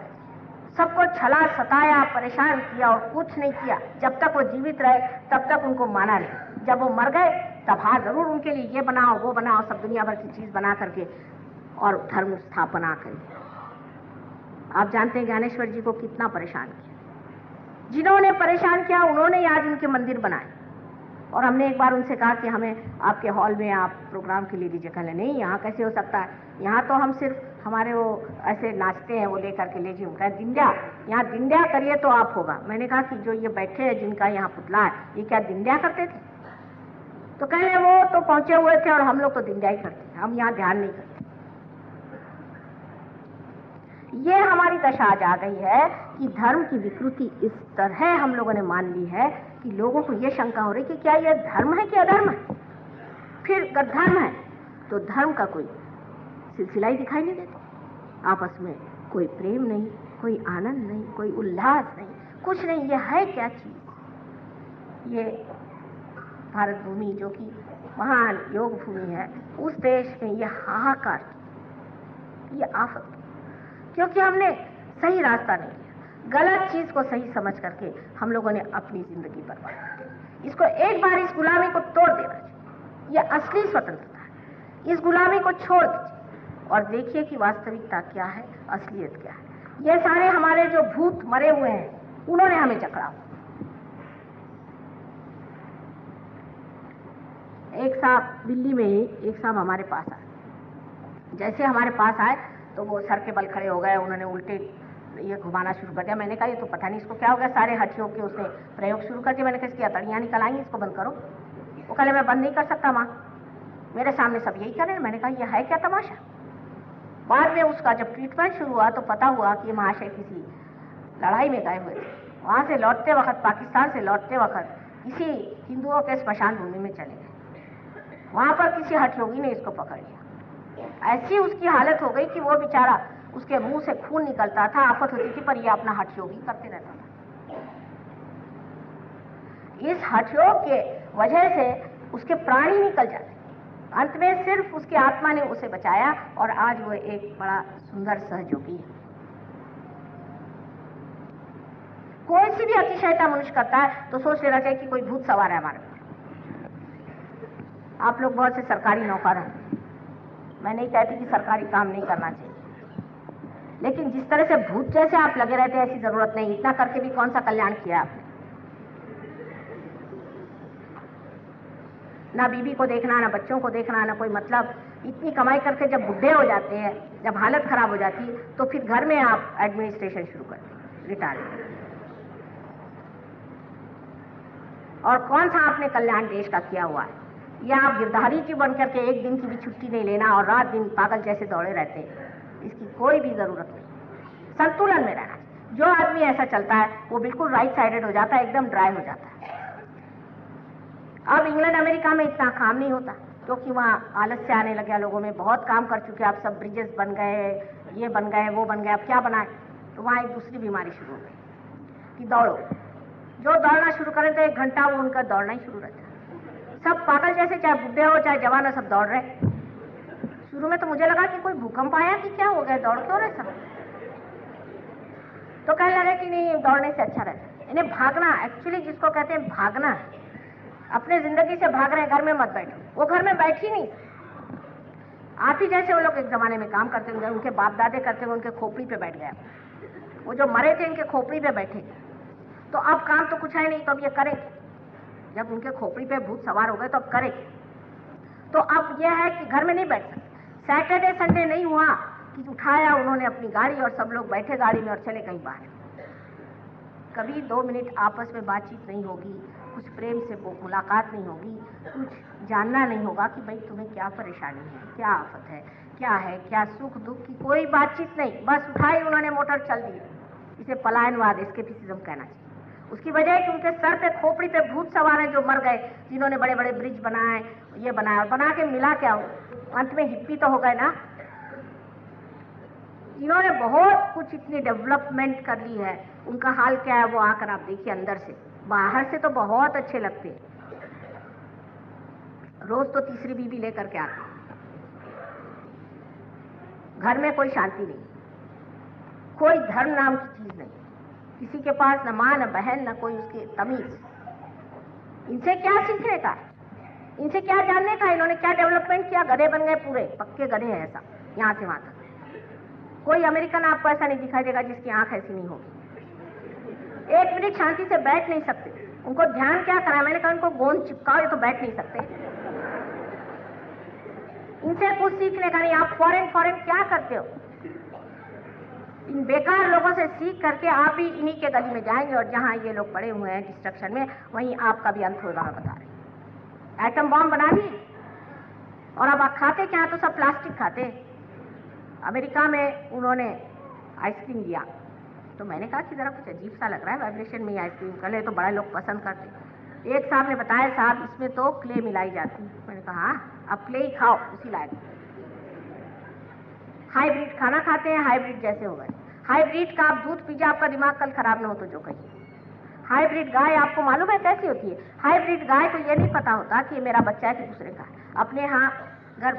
सबको छला सताया, परेशान किया और कुछ नहीं किया। जब तक वो जीवित रहे तब तक उनको माना नहीं। जब वो मर गए तब हाँ जरूर उनके लिए ये बनाओ वो बनाओ, सब दुनिया भर की चीज बना करके और धर्म स्थापना करी। आप जानते हैं ज्ञानेश्वर जी को कितना परेशान किया। जिन्होंने परेशान किया उन्होंने आज उनके मंदिर बनाए। और हमने एक बार उनसे कहा कि हमें आपके हॉल में आप प्रोग्राम के लिए दीजिए। कहले नहीं, यहाँ कैसे हो सकता है, यहाँ तो हम सिर्फ हमारे वो ऐसे नाचते हैं वो लेकर के ले जी। उनका दिंड्या, यहाँ दिंड्या करिए तो आप होगा। मैंने कहा कि जो ये बैठे हैं जिनका यहाँ पुतला है, ये क्या दिंड्या करते थे? तो कहले वो तो पहुंचे हुए थे और हम लोग तो दिंड्या ही करते, हम यहाँ ध्यान नहीं करते। ये हमारी दशा आज आ गई है कि धर्म की विकृति इस तरह हम लोगों ने मान ली है कि लोगों को ये शंका हो रही कि क्या ये धर्म है कि अधर्म है। फिर अगर धर्म है तो धर्म का कोई सिलसिला ही दिखाई नहीं देता। आपस में कोई प्रेम नहीं, कोई आनंद नहीं, कोई उल्लास नहीं, कुछ नहीं। ये है क्या चीज? ये भारत भूमि जो कि महान योग भूमि है, उस देश में ये हाहाकार, ये आफत, क्योंकि हमने सही रास्ता नहीं लिया। गलत चीज को सही समझ करके हम लोगों ने अपनी जिंदगी बर्बाद कर दी। इसको एक बार इस गुलामी को तोड़ देना चाहिए। यह असली स्वतंत्रता है। इस गुलामी को छोड़ दीजिए और देखिए कि वास्तविकता क्या है, असलियत क्या है। ये सारे हमारे जो भूत मरे हुए हैं उन्होंने हमें जकड़ा। एक साहब दिल्ली में ही एक साहब हमारे पास आए। जैसे हमारे पास आए तो वो सर के बल खड़े हो गए, उन्होंने उल्टे ये घुमाना शुरू कर दिया। मैंने कहा ये तो पता नहीं इसको क्या हो गया, सारे हठियों के उसने प्रयोग शुरू कर दिया। मैंने कहा इसकी अतड़ियाँ निकल आएंगी, इसको बंद करो। वो कहले मैं बंद नहीं कर सकता माँ, मेरे सामने सब यही कर रहे हैं। मैंने कहा यह है क्या तमाशा। बाद में उसका जब ट्रीटमेंट शुरू हुआ तो पता हुआ कि महाशय किसी लड़ाई में गए हुए थे। वहां से लौटते वक्त, पाकिस्तान से लौटते वक्त किसी हिंदुओं के स्मशान भूमि में चले गए। वहां पर किसी हठयोगी ने इसको पकड़ लिया। ऐसी उसकी हालत हो गई कि वो बेचारा, उसके मुंह से खून निकलता था, आफत होती थी, पर ये अपना हठयोगी करते रहता था। इस हठयोग के वजह से उसके प्राण ही निकल जाते। अंत में सिर्फ उसकी आत्मा ने उसे बचाया और आज वो एक बड़ा सुंदर सहयोगी है। कोई सी भी अतिशयता मनुष्य करता है तो सोच लेना चाहिए कि कोई भूत सवार है हमारे ऊपर। आप लोग बहुत से सरकारी नौकर हैं, मैं नहीं कहती कि सरकारी काम नहीं करना चाहिए, लेकिन जिस तरह से भूत जैसे आप लगे रहते हैं ऐसी जरूरत नहीं। इतना करके भी कौन सा कल्याण किया आपने? ना बीबी को देखना, ना बच्चों को देखना, ना कोई मतलब। इतनी कमाई करके जब बुढ़े हो जाते हैं, जब हालत खराब हो जाती है, तो फिर घर में आप एडमिनिस्ट्रेशन शुरू करते हैं, रिटायरमेंट। और कौन सा आपने कल्याण देश का किया हुआ है? या आप गिरधारी जी बन करके एक दिन की भी छुट्टी नहीं लेना और रात दिन पागल जैसे दौड़े रहते हैं। इसकी कोई भी जरूरत नहीं। संतुलन में रहना। जो आदमी ऐसा चलता है वो बिल्कुल राइट साइडेड हो जाता है, एकदम ड्राई हो जाता है। अब इंग्लैंड अमेरिका में इतना काम नहीं होता क्योंकि वहाँ आलस्य आने लगा लोगों में। बहुत काम कर चुके, आप सब ब्रिजेस बन गए, ये बन गए, वो बन गए, अब क्या बनाए? तो वहाँ एक दूसरी बीमारी शुरू हो गई कि दौड़ो। जो दौड़ना शुरू करें तो 1 घंटा वो उनका दौड़ना ही शुरू रहता है। सब पागल जैसे, चाहे बुढ़े हो चाहे जवान हो, सब दौड़ रहे। शुरू में तो मुझे लगा कि कोई भूकंप आया कि क्या हो गया, दौड़ क्यों रहे सब? तो कहने लगे कि नहीं, दौड़ने से अच्छा रहता है। इन्हें भागना, एक्चुअली जिसको कहते हैं भागना है, अपने जिंदगी से भाग रहे हैं, घर में मत बैठो। वो घर में बैठ ही नहीं। आप ही जैसे वो लोग एक जमाने में काम करते होंगे, उनके बाप दादे करते हुए उनके खोपड़ी पे बैठ गया। वो जो मरे थे इनके खोपड़ी पे बैठे, तो अब काम तो कुछ है नहीं, तो अब ये करेंगे। जब उनके खोपड़ी पे भूत सवार हो गए तो अब करेंगे। तो अब यह है कि घर में नहीं बैठ सकते। सैटरडे संडे नहीं हुआ कि उठाया उन्होंने अपनी गाड़ी और सब लोग बैठे गाड़ी में और चले कहीं बाहर। कभी 2 मिनट आपस में बातचीत नहीं होगी, कुछ प्रेम से मुलाकात नहीं होगी, कुछ जानना नहीं होगा कि भाई तुम्हें क्या परेशानी है, क्या आफत है, क्या सुख दुख की कोई बातचीत नहीं। बस उठाई उन्होंने, मोटर चल दी। इसे पलायनवाद, एस्केपिज्म कहना चाहिए। उसकी वजह है कि उनके सर पे, खोपड़ी पे भूत सवार हैं जो मर गए, जिन्होंने बड़े बड़े ब्रिज बनाए, ये बनाया, और बना के मिला क्या? अंत में हिप्पी तो हो गए ना। जिन्होंने बहुत कुछ इतनी डेवलपमेंट कर ली है, उनका हाल क्या है वो आकर आप देखिए अंदर से। बाहर से तो बहुत अच्छे लगते हैं, रोज तो तीसरी बीवी लेकर के आते, घर में कोई शांति नहीं, कोई धर्म नाम की चीज नहीं, किसी के पास न मां न बहन न कोई उसकी तमीज। इनसे क्या सीखने का, इनसे क्या जानने का, इन्होंने क्या डेवलपमेंट किया, गधे बन गए, पूरे पक्के गधे हैं, ऐसा यहां से वहां तक। कोई अमेरिकन आपको ऐसा नहीं दिखाई देगा जिसकी आंख ऐसी नहीं होगी। एक मिनट शांति से बैठ नहीं सकते, उनको ध्यान क्या करा, मैंने कहा उनको गोंद चिपकाओ, ये तो बैठ नहीं सकते। इनसे कुछ सीखने का नहीं। आप फॉरेन क्या करते हो, इन बेकार लोगों से सीख करके आप ही इन्हीं के गली में जाएंगे, और जहां ये लोग पड़े हुए हैं डिस्ट्रक्शन में, वहीं आपका भी अंत होगा, बता रहे। एटम बॉम्ब बना दी, और अब आप खाते क्या, तो सब प्लास्टिक खाते। अमेरिका में उन्होंने आइसक्रीम दिया, तो मैंने कहा कि जरा कुछ अजीब सा लग रहा है, वाइब्रेशन में आइसक्रीम कर ले तो बड़े लोग पसंद करते। एक साहब ने बताया, साहब इसमें तो क्ले मिलाई जाती। मैंने कहा हाँ, अब क्ले ही खाओ, उसी लायक। हाइब्रिड खाना खाते हैं, हाइब्रिड जैसे हो गए। हाइब्रिड का आप दूध पीजिए, आपका दिमाग कल खराब ना हो तो जो कहिए। हाइब्रिड गाय आपको मालूम है कैसी होती है? हाइब्रिड गाय को ये नहीं पता होता कि ये मेरा बच्चा है कि दूसरे का है। अपने यहाँ अगर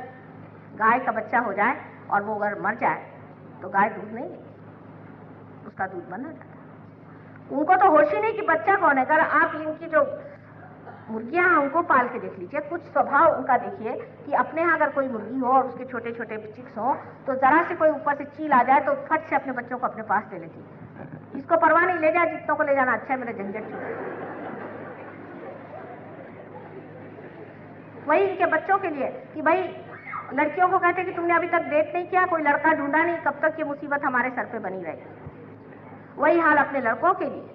गाय का बच्चा हो जाए और वो अगर मर जाए तो गाय दूध नहीं लेगी, उसका दूध बंद हो जाता है। उनको तो होश ही नहीं कि बच्चा कौन है। अगर आप इनकी जो मुर्गियां हैं उनको पाल के देख लीजिए, कुछ स्वभाव उनका देखिए कि अपने यहाँ अगर कोई मुर्गी हो और उसके छोटे छोटे चिक्स हो, तो जरा से कोई ऊपर से चील आ जाए तो फट से अपने बच्चों को अपने पास ले लेती है। इसको परवाह नहीं, ले जाए जितनों को ले जाना, अच्छा है मेरा झंझट छूट। वही इनके बच्चों के लिए कि भाई लड़कियों को कहते कि तुमने अभी तक डेट नहीं किया, कोई लड़का ढूंढा नहीं, कब तक ये मुसीबत हमारे सर पे बनी रहेगी। वही हाल अपने लड़कों के लिए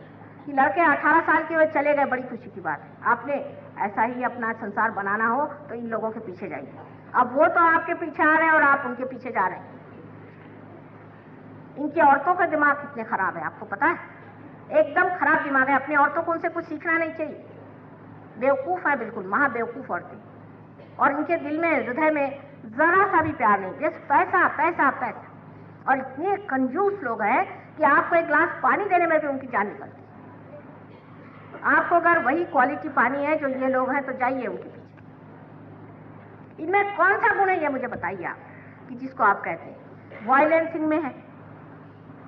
कि लड़के 18 साल के हुए चले गए, बड़ी खुशी की बात है। आपने ऐसा ही अपना संसार बनाना हो तो इन लोगों के पीछे जाइए। अब वो तो आपके पीछे आ रहे हैं और आप उनके पीछे जा रहे हैं। इनकी औरतों का दिमाग कितने खराब है आपको पता है? एकदम खराब दिमाग है। अपनी औरतों को उनसे कुछ सीखना नहीं चाहिए, बेवकूफ है बिल्कुल, महा बेवकूफ औरतें। और इनके दिल में, हृदय में जरा सा भी प्यार नहीं, बस पैसा पैसा पैसा। और इतने कंजूस लोग हैं कि आपको एक गिलास पानी देने में भी उनकी जान निकलती है। आपको अगर वही क्वालिटी पानी है जो ये लोग हैं तो जाइए उनके पीछे। इनमें कौन सा गुण है ये मुझे बताइए आप, कि जिसको आप कहते हैं वायलेंस इनमें है।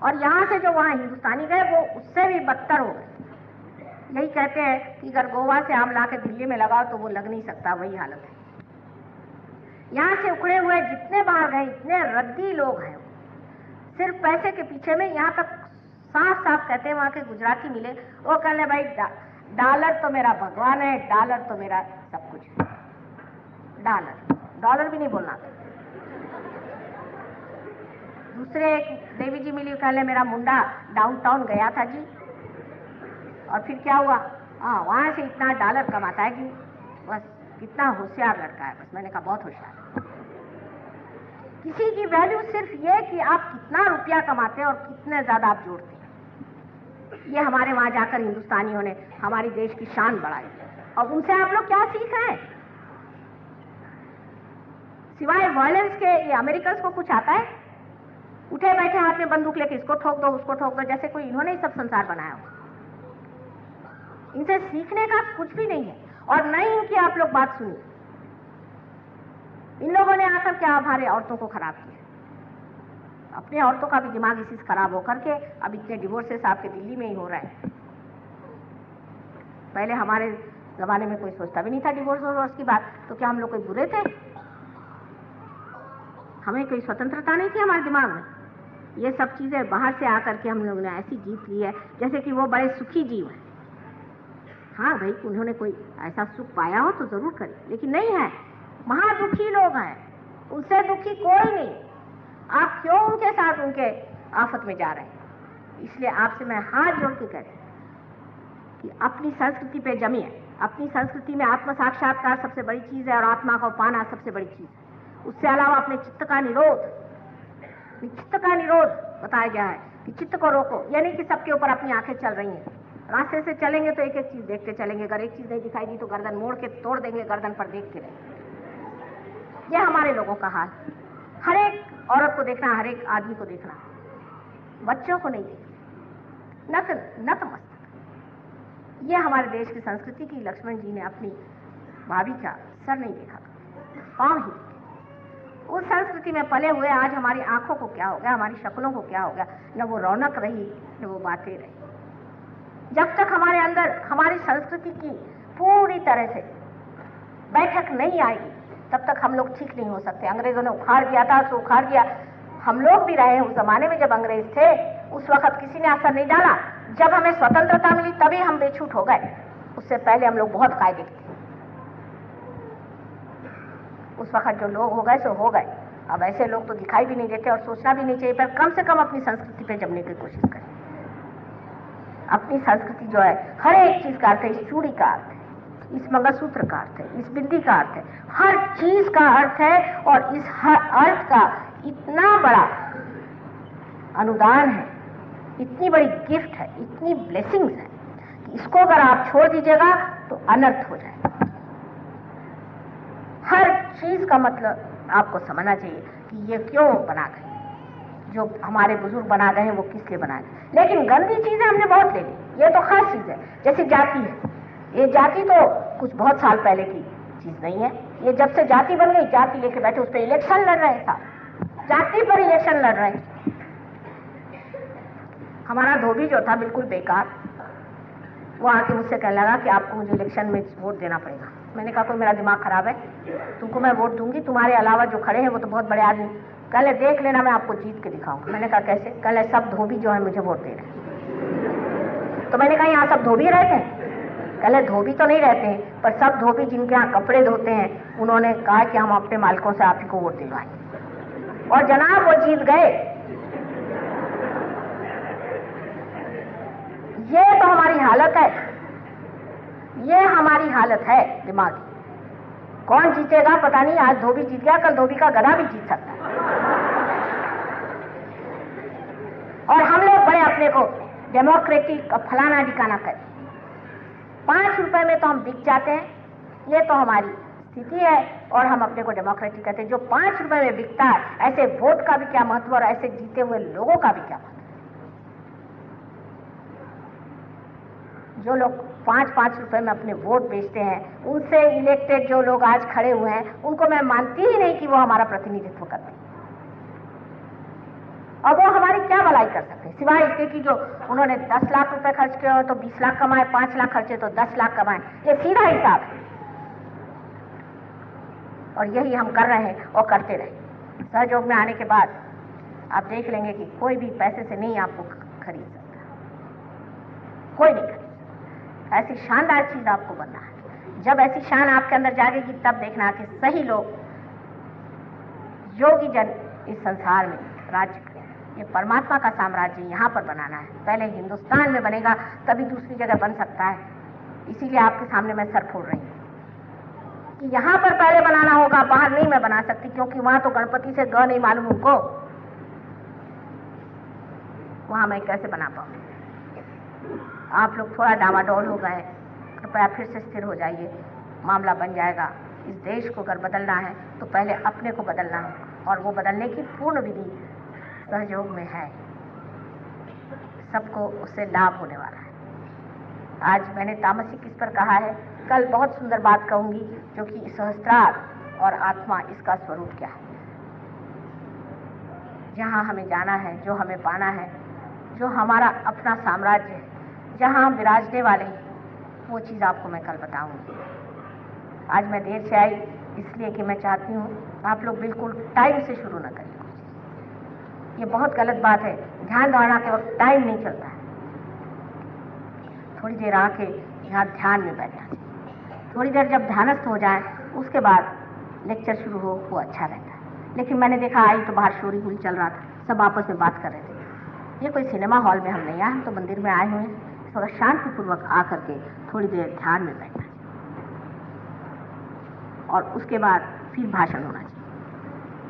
और यहाँ से जो वहाँ हिंदुस्तानी गए वो उससे भी बदतर हो गए। यही कहते हैं कि अगर गोवा से आम ला के दिल्ली में लगाओ तो वो लग नहीं सकता, वही हालत है। यहाँ से उखड़े हुए जितने बाहर गए, इतने रद्दी लोग हैं, सिर्फ पैसे के पीछे में। यहाँ तक साफ साफ कहते हैं, वहाँ के गुजराती मिले, वो कहने भाई डॉलर तो मेरा भगवान है, डॉलर तो मेरा सब कुछ है। डॉलर भी नहीं बोलना था। दूसरे एक देवी जी मिली, कहने मेरा मुंडा डाउनटाउन गया था जी, और फिर क्या हुआ, हाँ वहाँ से इतना डॉलर कमाता है कि बस कितना होशियार लड़का है। बस मैंने कहा बहुत होशियार। किसी की वैल्यू सिर्फ ये कि आप कितना रुपया कमाते हैं और कितने ज्यादा आप जोड़ते हैं। ये हमारे वहां जाकर हिंदुस्तानियों ने हमारी देश की शान बढ़ाई, और उनसे आप लोग क्या सीख रहे हैं? सिवाय वायलेंस के ये अमेरिकन को कुछ आता है? उठे बैठे हाथ में बंदूक लेके इसको ठोक दो, उसको ठोक दो, जैसे कोई इन्होंने ही सब संसार बनाया हो। इनसे सीखने का कुछ भी नहीं है, और न ही इनकी आप लोग बात सुनी। इन लोगों ने आकर क्या हमारे औरतों को खराब किया। अपने औरतों का भी दिमाग इसी से खराब होकर के अब इतने डिवोर्सेस आपके दिल्ली में ही हो रहे हैं। पहले हमारे जमाने में कोई सोचता भी नहीं था डिवोर्स की बात, तो क्या हम लोग कोई बुरे थे? हमें कोई स्वतंत्रता नहीं थी हमारे दिमाग में। ये सब चीजें बाहर से आकर के हम लोगों ने ऐसी जीत ली है जैसे कि वो बड़े सुखी जीव हैं। हाँ भाई, उन्होंने कोई ऐसा सुख पाया हो तो जरूर करे, लेकिन नहीं है, महादुखी लोग हैं, उनसे दुखी कोई नहीं। आप क्यों उनके साथ उनके आफत में जा रहे हैं? इसलिए आपसे मैं हाथ जोड़ के कहती कि अपनी संस्कृति पे जमिए। अपनी संस्कृति में आत्म साक्षात्कार सबसे बड़ी चीज है, और आत्मा को पाना सबसे बड़ी चीज है। उससे अलावा अपने चित्त का निरोध बताया गया है कि चित्त को रोको। यानी कि सबके ऊपर अपनी आंखें चल रही हैं, रास्ते से चलेंगे तो एक एक चीज देखते चलेंगे, अगर एक चीज नहीं दिखाई दी तो गर्दन मोड़ के तोड़ देंगे, गर्दन पर देखते रहेंगे। ये हमारे लोगों का हाल। हर एक औरत को देखना, हर एक आदमी को देखना, बच्चों को नहीं देखना, नतमस्तक। ये हमारे देश की संस्कृति की लक्ष्मण जी ने अपनी भाभी का सर नहीं देखा, पांव ही देखे। उस संस्कृति में पले हुए आज हमारी आंखों को क्या हो गया, हमारी शक्लों को क्या हो गया, न वो रौनक रही न वो बातें रही। जब तक हमारे अंदर हमारी संस्कृति की पूरी तरह से बैठक नहीं आएगी तब तक हम लोग ठीक नहीं हो सकते। अंग्रेजों ने उखाड़ दिया था तो उखाड़ दिया, हम लोग भी रहे हैं उस जमाने में जब अंग्रेज थे, उस वक्त किसी ने असर नहीं डाला। जब हमें स्वतंत्रता मिली तभी हम बेछूट हो गए, उससे पहले हम लोग बहुत कायदे थे। उस वक्त जो लोग हो गए सो हो गए, अब ऐसे लोग तो दिखाई भी नहीं देते और सोचना भी नहीं चाहिए, पर कम से कम अपनी संस्कृति पे जमने की कोशिश करें। अपनी संस्कृति जो है हर एक चीज का अर्थ है, इस चूड़ी का अर्थ है, इस मंगलसूत्र का अर्थ है, इस बिंदी का अर्थ है, हर चीज का अर्थ है। और इस हर अर्थ का इतना बड़ा अनुदान है, इतनी बड़ी गिफ्ट है, इतनी ब्लेसिंग्स है कि इसको अगर आप छोड़ दीजिएगा तो अनर्थ हो जाएगा। हर चीज का मतलब आपको समझना चाहिए कि ये क्यों बना गए, जो हमारे बुजुर्ग बना गए हैं वो किस लिए बनाए। लेकिन गंदी चीजें हमने बहुत ले ली, ये तो खास चीज है। जैसे जाति है, ये जाति तो कुछ बहुत साल पहले की चीज नहीं है। ये जब से जाति बन गई, जाति लेके बैठे, उस पर इलेक्शन लड़ रहे हैं, जाति पर इलेक्शन लड़ रहे हैं। हमारा धोबी जो था बिल्कुल बेकार, वो आके मुझसे कहने लगा कि आपको मुझे इलेक्शन में वोट देना पड़ेगा। मैंने कहा कोई मेरा दिमाग खराब है, तुमको मैं वोट दूंगी, तुम्हारे अलावा जो खड़े हैं वो तो बहुत बड़े आदमी, कहले देख लेना मैं आपको जीत के दिखाऊंगा। मैंने कहा कैसे? कहले सब धोबी जो है मुझे वोट दे रहे हैं। तो मैंने कहा यहाँ सब धोबी रहते हैं? कहले धोबी तो नहीं रहते हैं, पर सब धोबी जिनके यहाँ कपड़े धोते हैं उन्होंने कहा कि हम अपने मालिकों से आप ही को वोट दिलवाएं, और जनाब वो जीत गए। ये तो हमारी हालत है, ये हमारी हालत है दिमागी। कौन जीतेगा पता नहीं, आज धोबी जीत गया, कल धोबी का गधा भी जीत सकता है। और हम लोग बड़े अपने को डेमोक्रेटिक फलाना ठिकाना करें, 5 रुपए में तो हम बिक जाते हैं। ये तो हमारी स्थिति है और हम अपने को डेमोक्रेटिक कहते हैं। जो 5 रुपए में बिकता है, ऐसे वोट का भी क्या महत्व और ऐसे जीते हुए लोगों का भी क्या महत्व। जो लोग 5-5 रुपए में अपने वोट बेचते हैं, उनसे इलेक्टेड जो लोग आज खड़े हुए हैं, उनको मैं मानती ही नहीं कि वो हमारा प्रतिनिधित्व करते हैं। और वो हमारी क्या भलाई कर सकते हैं, सिवाय इसके कि जो उन्होंने 10 लाख रुपए खर्च किए हो तो 20 लाख कमाए, 5 लाख खर्चे तो 10 लाख कमाए। ये सीधा हिसाब है और यही हम कर रहे हैं और करते रहे। सहयोग में आने के बाद आप देख लेंगे कि कोई भी पैसे से नहीं आपको खरीद सकता, कोई नहीं खरीद सकता। ऐसी शानदार चीज आपको बनना है। जब ऐसी शान आपके अंदर जागेगी तब देखना कि सही लोग, योगी जन इस संसार में राज्य करें। ये परमात्मा का साम्राज्य यहाँ पर बनाना है। पहले हिंदुस्तान में बनेगा तभी दूसरी जगह बन सकता है। इसीलिए आपके सामने मैं सर फोड़ रही हूँ कि यहाँ पर पहले बनाना होगा, बाहर नहीं मैं बना सकती, क्योंकि वहां तो गणपति से ग नहीं मालूम उनको, वहां मैं कैसे बना पाऊँ। आप लोग थोड़ा डामाडोल हो गए, कृपया फिर से स्थिर हो जाइए, मामला बन जाएगा। इस देश को अगर बदलना है तो पहले अपने को बदलना है, और वो बदलने की पूर्ण विधि सहयोग में है। सबको उससे लाभ होने वाला है। आज मैंने तामसिक इस पर कहा है, कल बहुत सुंदर बात कहूंगी जो कि सहस्त्रार और आत्मा, इसका स्वरूप क्या है, जहां हमें जाना है, जो हमें पाना है, जो हमारा अपना साम्राज्य है, जहां हम विराजने वाले हैं, वो चीज़ आपको मैं कल बताऊंगी। आज मैं देर से आई इसलिए कि मैं चाहती हूँ आप लोग बिल्कुल टाइम से शुरू न करें। ये बहुत गलत बात है, ध्यान धारणा के वक्त टाइम नहीं चलता है। थोड़ी देर आके यहाँ ध्यान में बैठना चाहिए। थोड़ी देर जब ध्यानस्थ हो जाए उसके बाद लेक्चर शुरू हो, वो अच्छा रहता है। लेकिन मैंने देखा आई तो बाहर शोरी गुल चल रहा था, सब आपस में बात कर रहे थे। ये कोई सिनेमा हॉल में हम नहीं आए, हम तो मंदिर में आए हुए हैं। थोड़ा शांतिपूर्वक आकर के थोड़ी देर ध्यान में बैठना चाहिए और उसके बाद फिर भाषण होना चाहिए।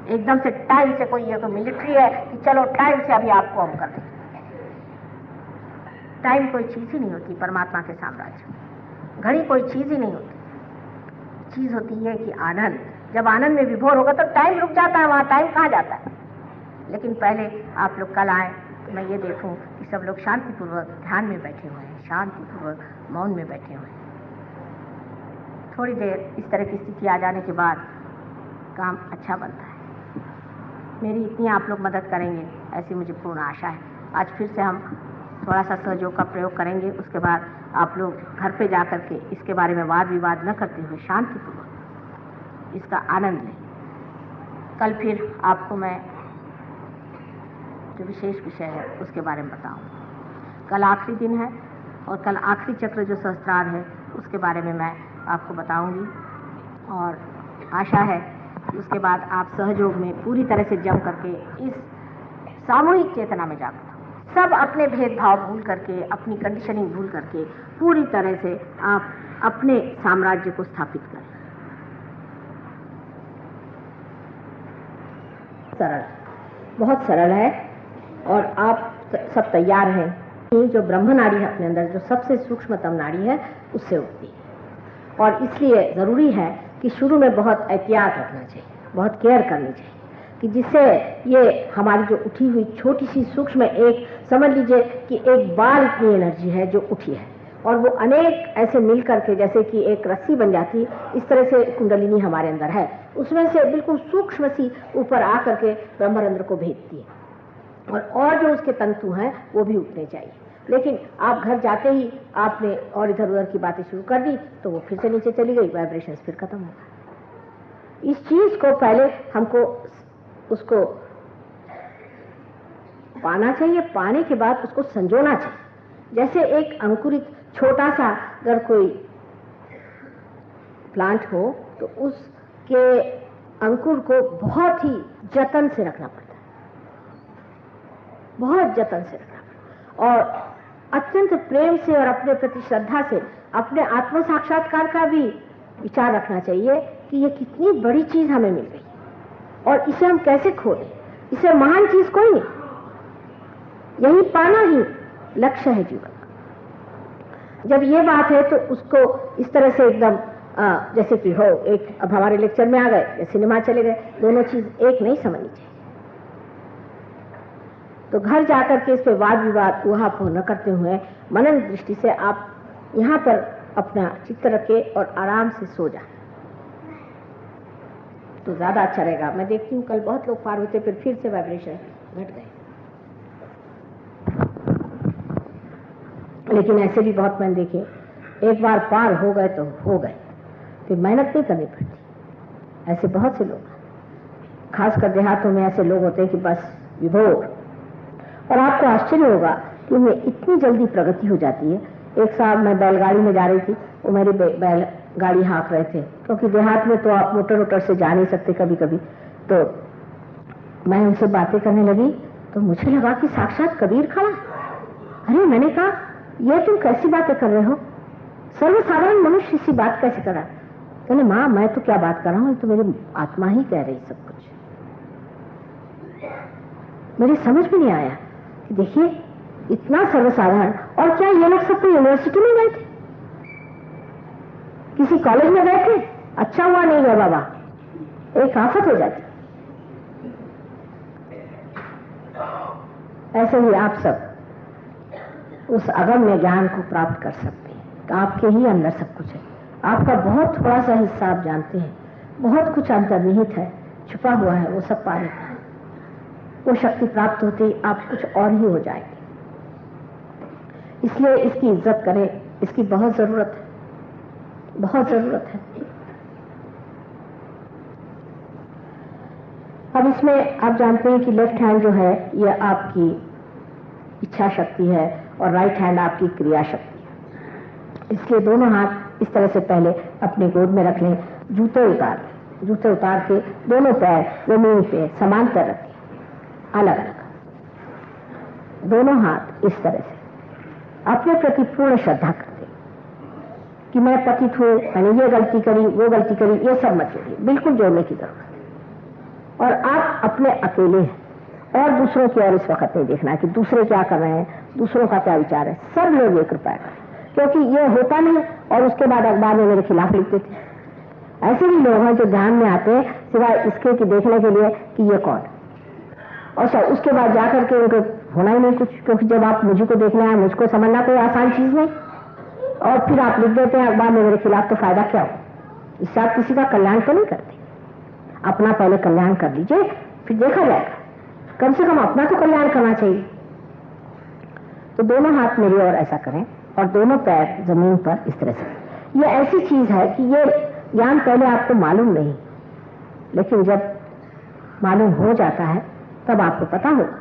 एकदम से टाइम से कोई, ये तो मिलिट्री है कि चलो टाइम से अभी आपको हम कर देंगे। टाइम कोई चीज ही नहीं होती परमात्मा के साम्राज्य में। घड़ी कोई चीज ही नहीं होती। चीज होती है कि आनंद। जब आनंद में विभोर होगा तो टाइम रुक जाता है, वहां टाइम कहाँ जाता है। लेकिन पहले आप लोग कल आए तो मैं ये देखूं कि सब लोग शांतिपूर्वक ध्यान में बैठे हुए हैं, शांतिपूर्वक मौन में बैठे हुए हैं। थोड़ी देर इस तरह की स्थिति आ जाने के बाद काम अच्छा बनता है। मेरी इतनी आप लोग मदद करेंगे ऐसी मुझे पूर्ण आशा है। आज फिर से हम थोड़ा सा सहयोग का प्रयोग करेंगे, उसके बाद आप लोग घर पे जा कर के इसके बारे में वाद विवाद न करते हुए शांतिपूर्वक इसका आनंद लें। कल फिर आपको मैं जो विशेष विषय है उसके बारे में बताऊं। कल आखिरी दिन है और कल आखिरी चक्र जो सहस्त्रार है उसके बारे में मैं आपको बताऊंगी और आशा है कि उसके बाद आप सहयोग में पूरी तरह से जम करके इस सामूहिक चेतना में जाकर सब अपने भेदभाव भूल करके, अपनी कंडीशनिंग भूल करके पूरी तरह से आप अपने साम्राज्य को स्थापित करें। सरल, बहुत सरल है और आप सब तैयार हैं। ये जो ब्रह्म नाड़ी है अपने अंदर, जो सबसे सूक्ष्मतम नाड़ी है, उससे उठती है और इसलिए ज़रूरी है कि शुरू में बहुत एहतियात रखना चाहिए, बहुत केयर करनी चाहिए कि जिससे ये हमारी जो उठी हुई छोटी सी सूक्ष्म, एक समझ लीजिए कि एक बार इतनी एनर्जी है जो उठी है और वो अनेक ऐसे मिल करके जैसे कि एक रस्सी बन जाती, इस तरह से कुंडलिनी हमारे अंदर है, उसमें से बिल्कुल सूक्ष्म सी ऊपर आ करके ब्रह्मरंध्र को भेजती है और जो उसके तंतु हैं वो भी उठने चाहिए। लेकिन आप घर जाते ही आपने और इधर उधर की बातें शुरू कर दी तो वो फिर से नीचे चली गई, वाइब्रेशंस फिर खत्म हो गए। इस चीज को पहले हमको उसको पाना चाहिए, पाने के बाद उसको संजोना चाहिए। जैसे एक अंकुरित छोटा सा अगर कोई प्लांट हो तो उसके अंकुर को बहुत ही जतन से रखना पड़ता है, बहुत जतन से रखना पड़ता है और अत्यंत प्रेम से और अपने प्रति श्रद्धा से अपने आत्म साक्षात्कार का भी विचार रखना चाहिए कि ये कितनी बड़ी चीज हमें मिल गई और इसे हम कैसे खो दें। इसे महान चीज कोई नहीं, यही पाना ही लक्ष्य है जीवन का। जब ये बात है तो उसको इस तरह से एकदम जैसे कि हो एक, अब हमारे लेक्चर में आ गए या सिनेमा चले गए, दोनों चीज एक नहीं समझनी चाहिए। तो घर जाकर के इस पे वाद विवाद ऊहापोह न करते हुए मनन दृष्टि से आप यहाँ पर अपना चित्त रखे और आराम से सो जाए तो ज्यादा अच्छा रहेगा। मैं देखती हूँ कल बहुत लोग पार होते फिर से वाइब्रेशन घट गए, लेकिन ऐसे भी बहुत मैंने देखे, एक बार पार हो गए तो हो गए, फिर मेहनत नहीं करनी पड़ती। ऐसे बहुत से लोग, खासकर देहातों में ऐसे लोग होते हैं कि बस विभोर, और आपको आश्चर्य होगा कि उनमें इतनी जल्दी प्रगति हो जाती है। एक साल मैं बैलगाड़ी में जा रही थी, वो मेरी बैलगाड़ी हाँक रहे थे, क्योंकि देहात में तो आप मोटर वोटर से जा नहीं सकते कभी कभी, तो मैं उनसे बातें करने लगी तो मुझे लगा कि साक्षात कबीर खड़ा। अरे मैंने कहा ये तुम कैसी बातें कर रहे हो, सर्वसाधारण मनुष्य इसी बात कैसे करा। कहने माँ मैं तो क्या बात कर रहा हूँ, तो मेरी आत्मा ही कह रही सब कुछ। मेरी समझ में नहीं आया कि देखिए इतना सर्वसाधारण, और क्या ये लोग सब यूनिवर्सिटी में गए थे, किसी कॉलेज में गए थे, अच्छा हुआ नहीं गए बाबा, एक आफत हो जाती। ऐसे ही आप सब उस अगम्य ज्ञान को प्राप्त कर सकते हैं कि आपके ही अंदर सब कुछ है। आपका बहुत थोड़ा सा हिस्सा आप जानते हैं, बहुत कुछ अंतर्निहित है, छुपा हुआ है, वो सब पाने का है। वो शक्ति प्राप्त होती ही आप कुछ और ही हो जाएंगे। इसलिए इसकी इज्जत करें, इसकी बहुत जरूरत है, बहुत जरूरत है। अब इसमें आप जानते हैं कि लेफ्ट हैंड जो है ये आपकी इच्छा शक्ति है और राइट हैंड आपकी क्रिया शक्ति है। इसलिए दोनों हाथ इस तरह से पहले अपने गोद में रख लें, जूते उतार के दोनों पैर जमीन पे समांतर रखें, अलग अलग दोनों हाथ इस तरह से अपने प्रति पूर्ण श्रद्धा करते कि मैं पतित हूं, मैंने ये गलती करी, वो गलती करी, ये सब मत जोड़िए, बिल्कुल जोड़ने की जरूरत है। और आप अपने अकेले हैं और दूसरों की ओर इस वक्त नहीं देखना है कि दूसरे क्या कर रहे हैं, दूसरों का क्या विचार है। सब लोग ये कृपया करें, क्योंकि ये होता नहीं और उसके बाद अखबार में मेरे खिलाफ लिखते थे। ऐसे भी लोग हैं जो ध्यान में आते हैं सिवाय इसके कि देखने के लिए कि ये कौन, और उसके बाद जाकर के उनको होना ही नहीं कुछ, क्योंकि जब आप मुझे को देखना है, मुझको समझना कोई आसान चीज नहीं, और फिर आप लिख देते हैं अखबार में मेरे खिलाफ, तो फायदा क्या हो? इससे आप किसी का कल्याण तो नहीं करते। अपना पहले कल्याण कर लीजिए, फिर देखा जाएगा। कम से कम अपना तो कल्याण करना चाहिए। तो दोनों हाथ मेरी ओर ऐसा करें और दोनों पैर जमीन पर इस तरह से। ये ऐसी चीज है कि ये ज्ञान पहले आपको मालूम नहीं, लेकिन जब मालूम हो जाता है तब आपको पता होगा।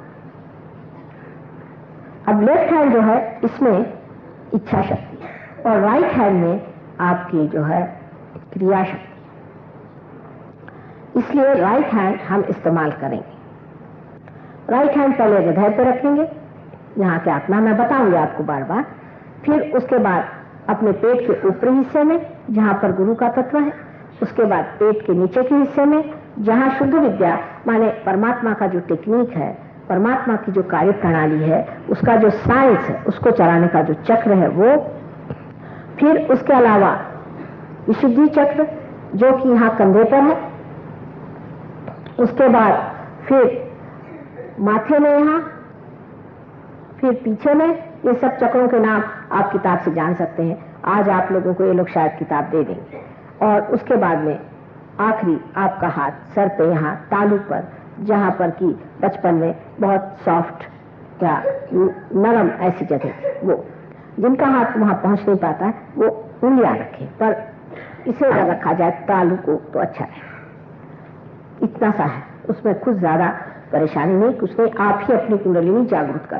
अब लेफ्ट हैंड जो है इसमें इच्छा शक्ति है और राइट हैंड में आपकी जो है क्रिया शक्ति। इसलिए राइट हैंड हम इस्तेमाल करेंगे। राइट हैंड पहले हृदय पे रखेंगे, यहाँ के आत्मा मैं बताऊंगी आपको बार बार। फिर उसके बाद अपने पेट के ऊपरी हिस्से में जहां पर गुरु का तत्व है, उसके बाद पेट के नीचे के हिस्से में जहां शुद्ध विद्या माने परमात्मा का जो टेक्निक है, परमात्मा की जो कार्य प्रणाली है, उसका जो साइंस है, उसको चलाने का जो चक्र है वो। फिर उसके अलावा विशुद्धि चक्र जो कि यहाँ कंधे पर है। उसके बाद फिर माथे में यहाँ, फिर पीछे में। ये सब चक्रों के नाम आप किताब से जान सकते हैं। आज आप लोगों को ये लोग शायद किताब दे देंगे। और उसके बाद में आखिरी आपका हाथ सर पे यहाँ तालू पर, जहाँ पर कि बचपन में बहुत सॉफ्ट या नरम ऐसी जगह, वो जिनका हाथ वहाँ पहुँच नहीं पाता है वो उंगलियां रखें, पर इसे अगर रखा जाए तालू को तो अच्छा है। इतना सा है, उसमें कुछ ज्यादा परेशानी नहीं, कुछ नहीं। आप ही अपनी कुंडलिनी जागृत कर।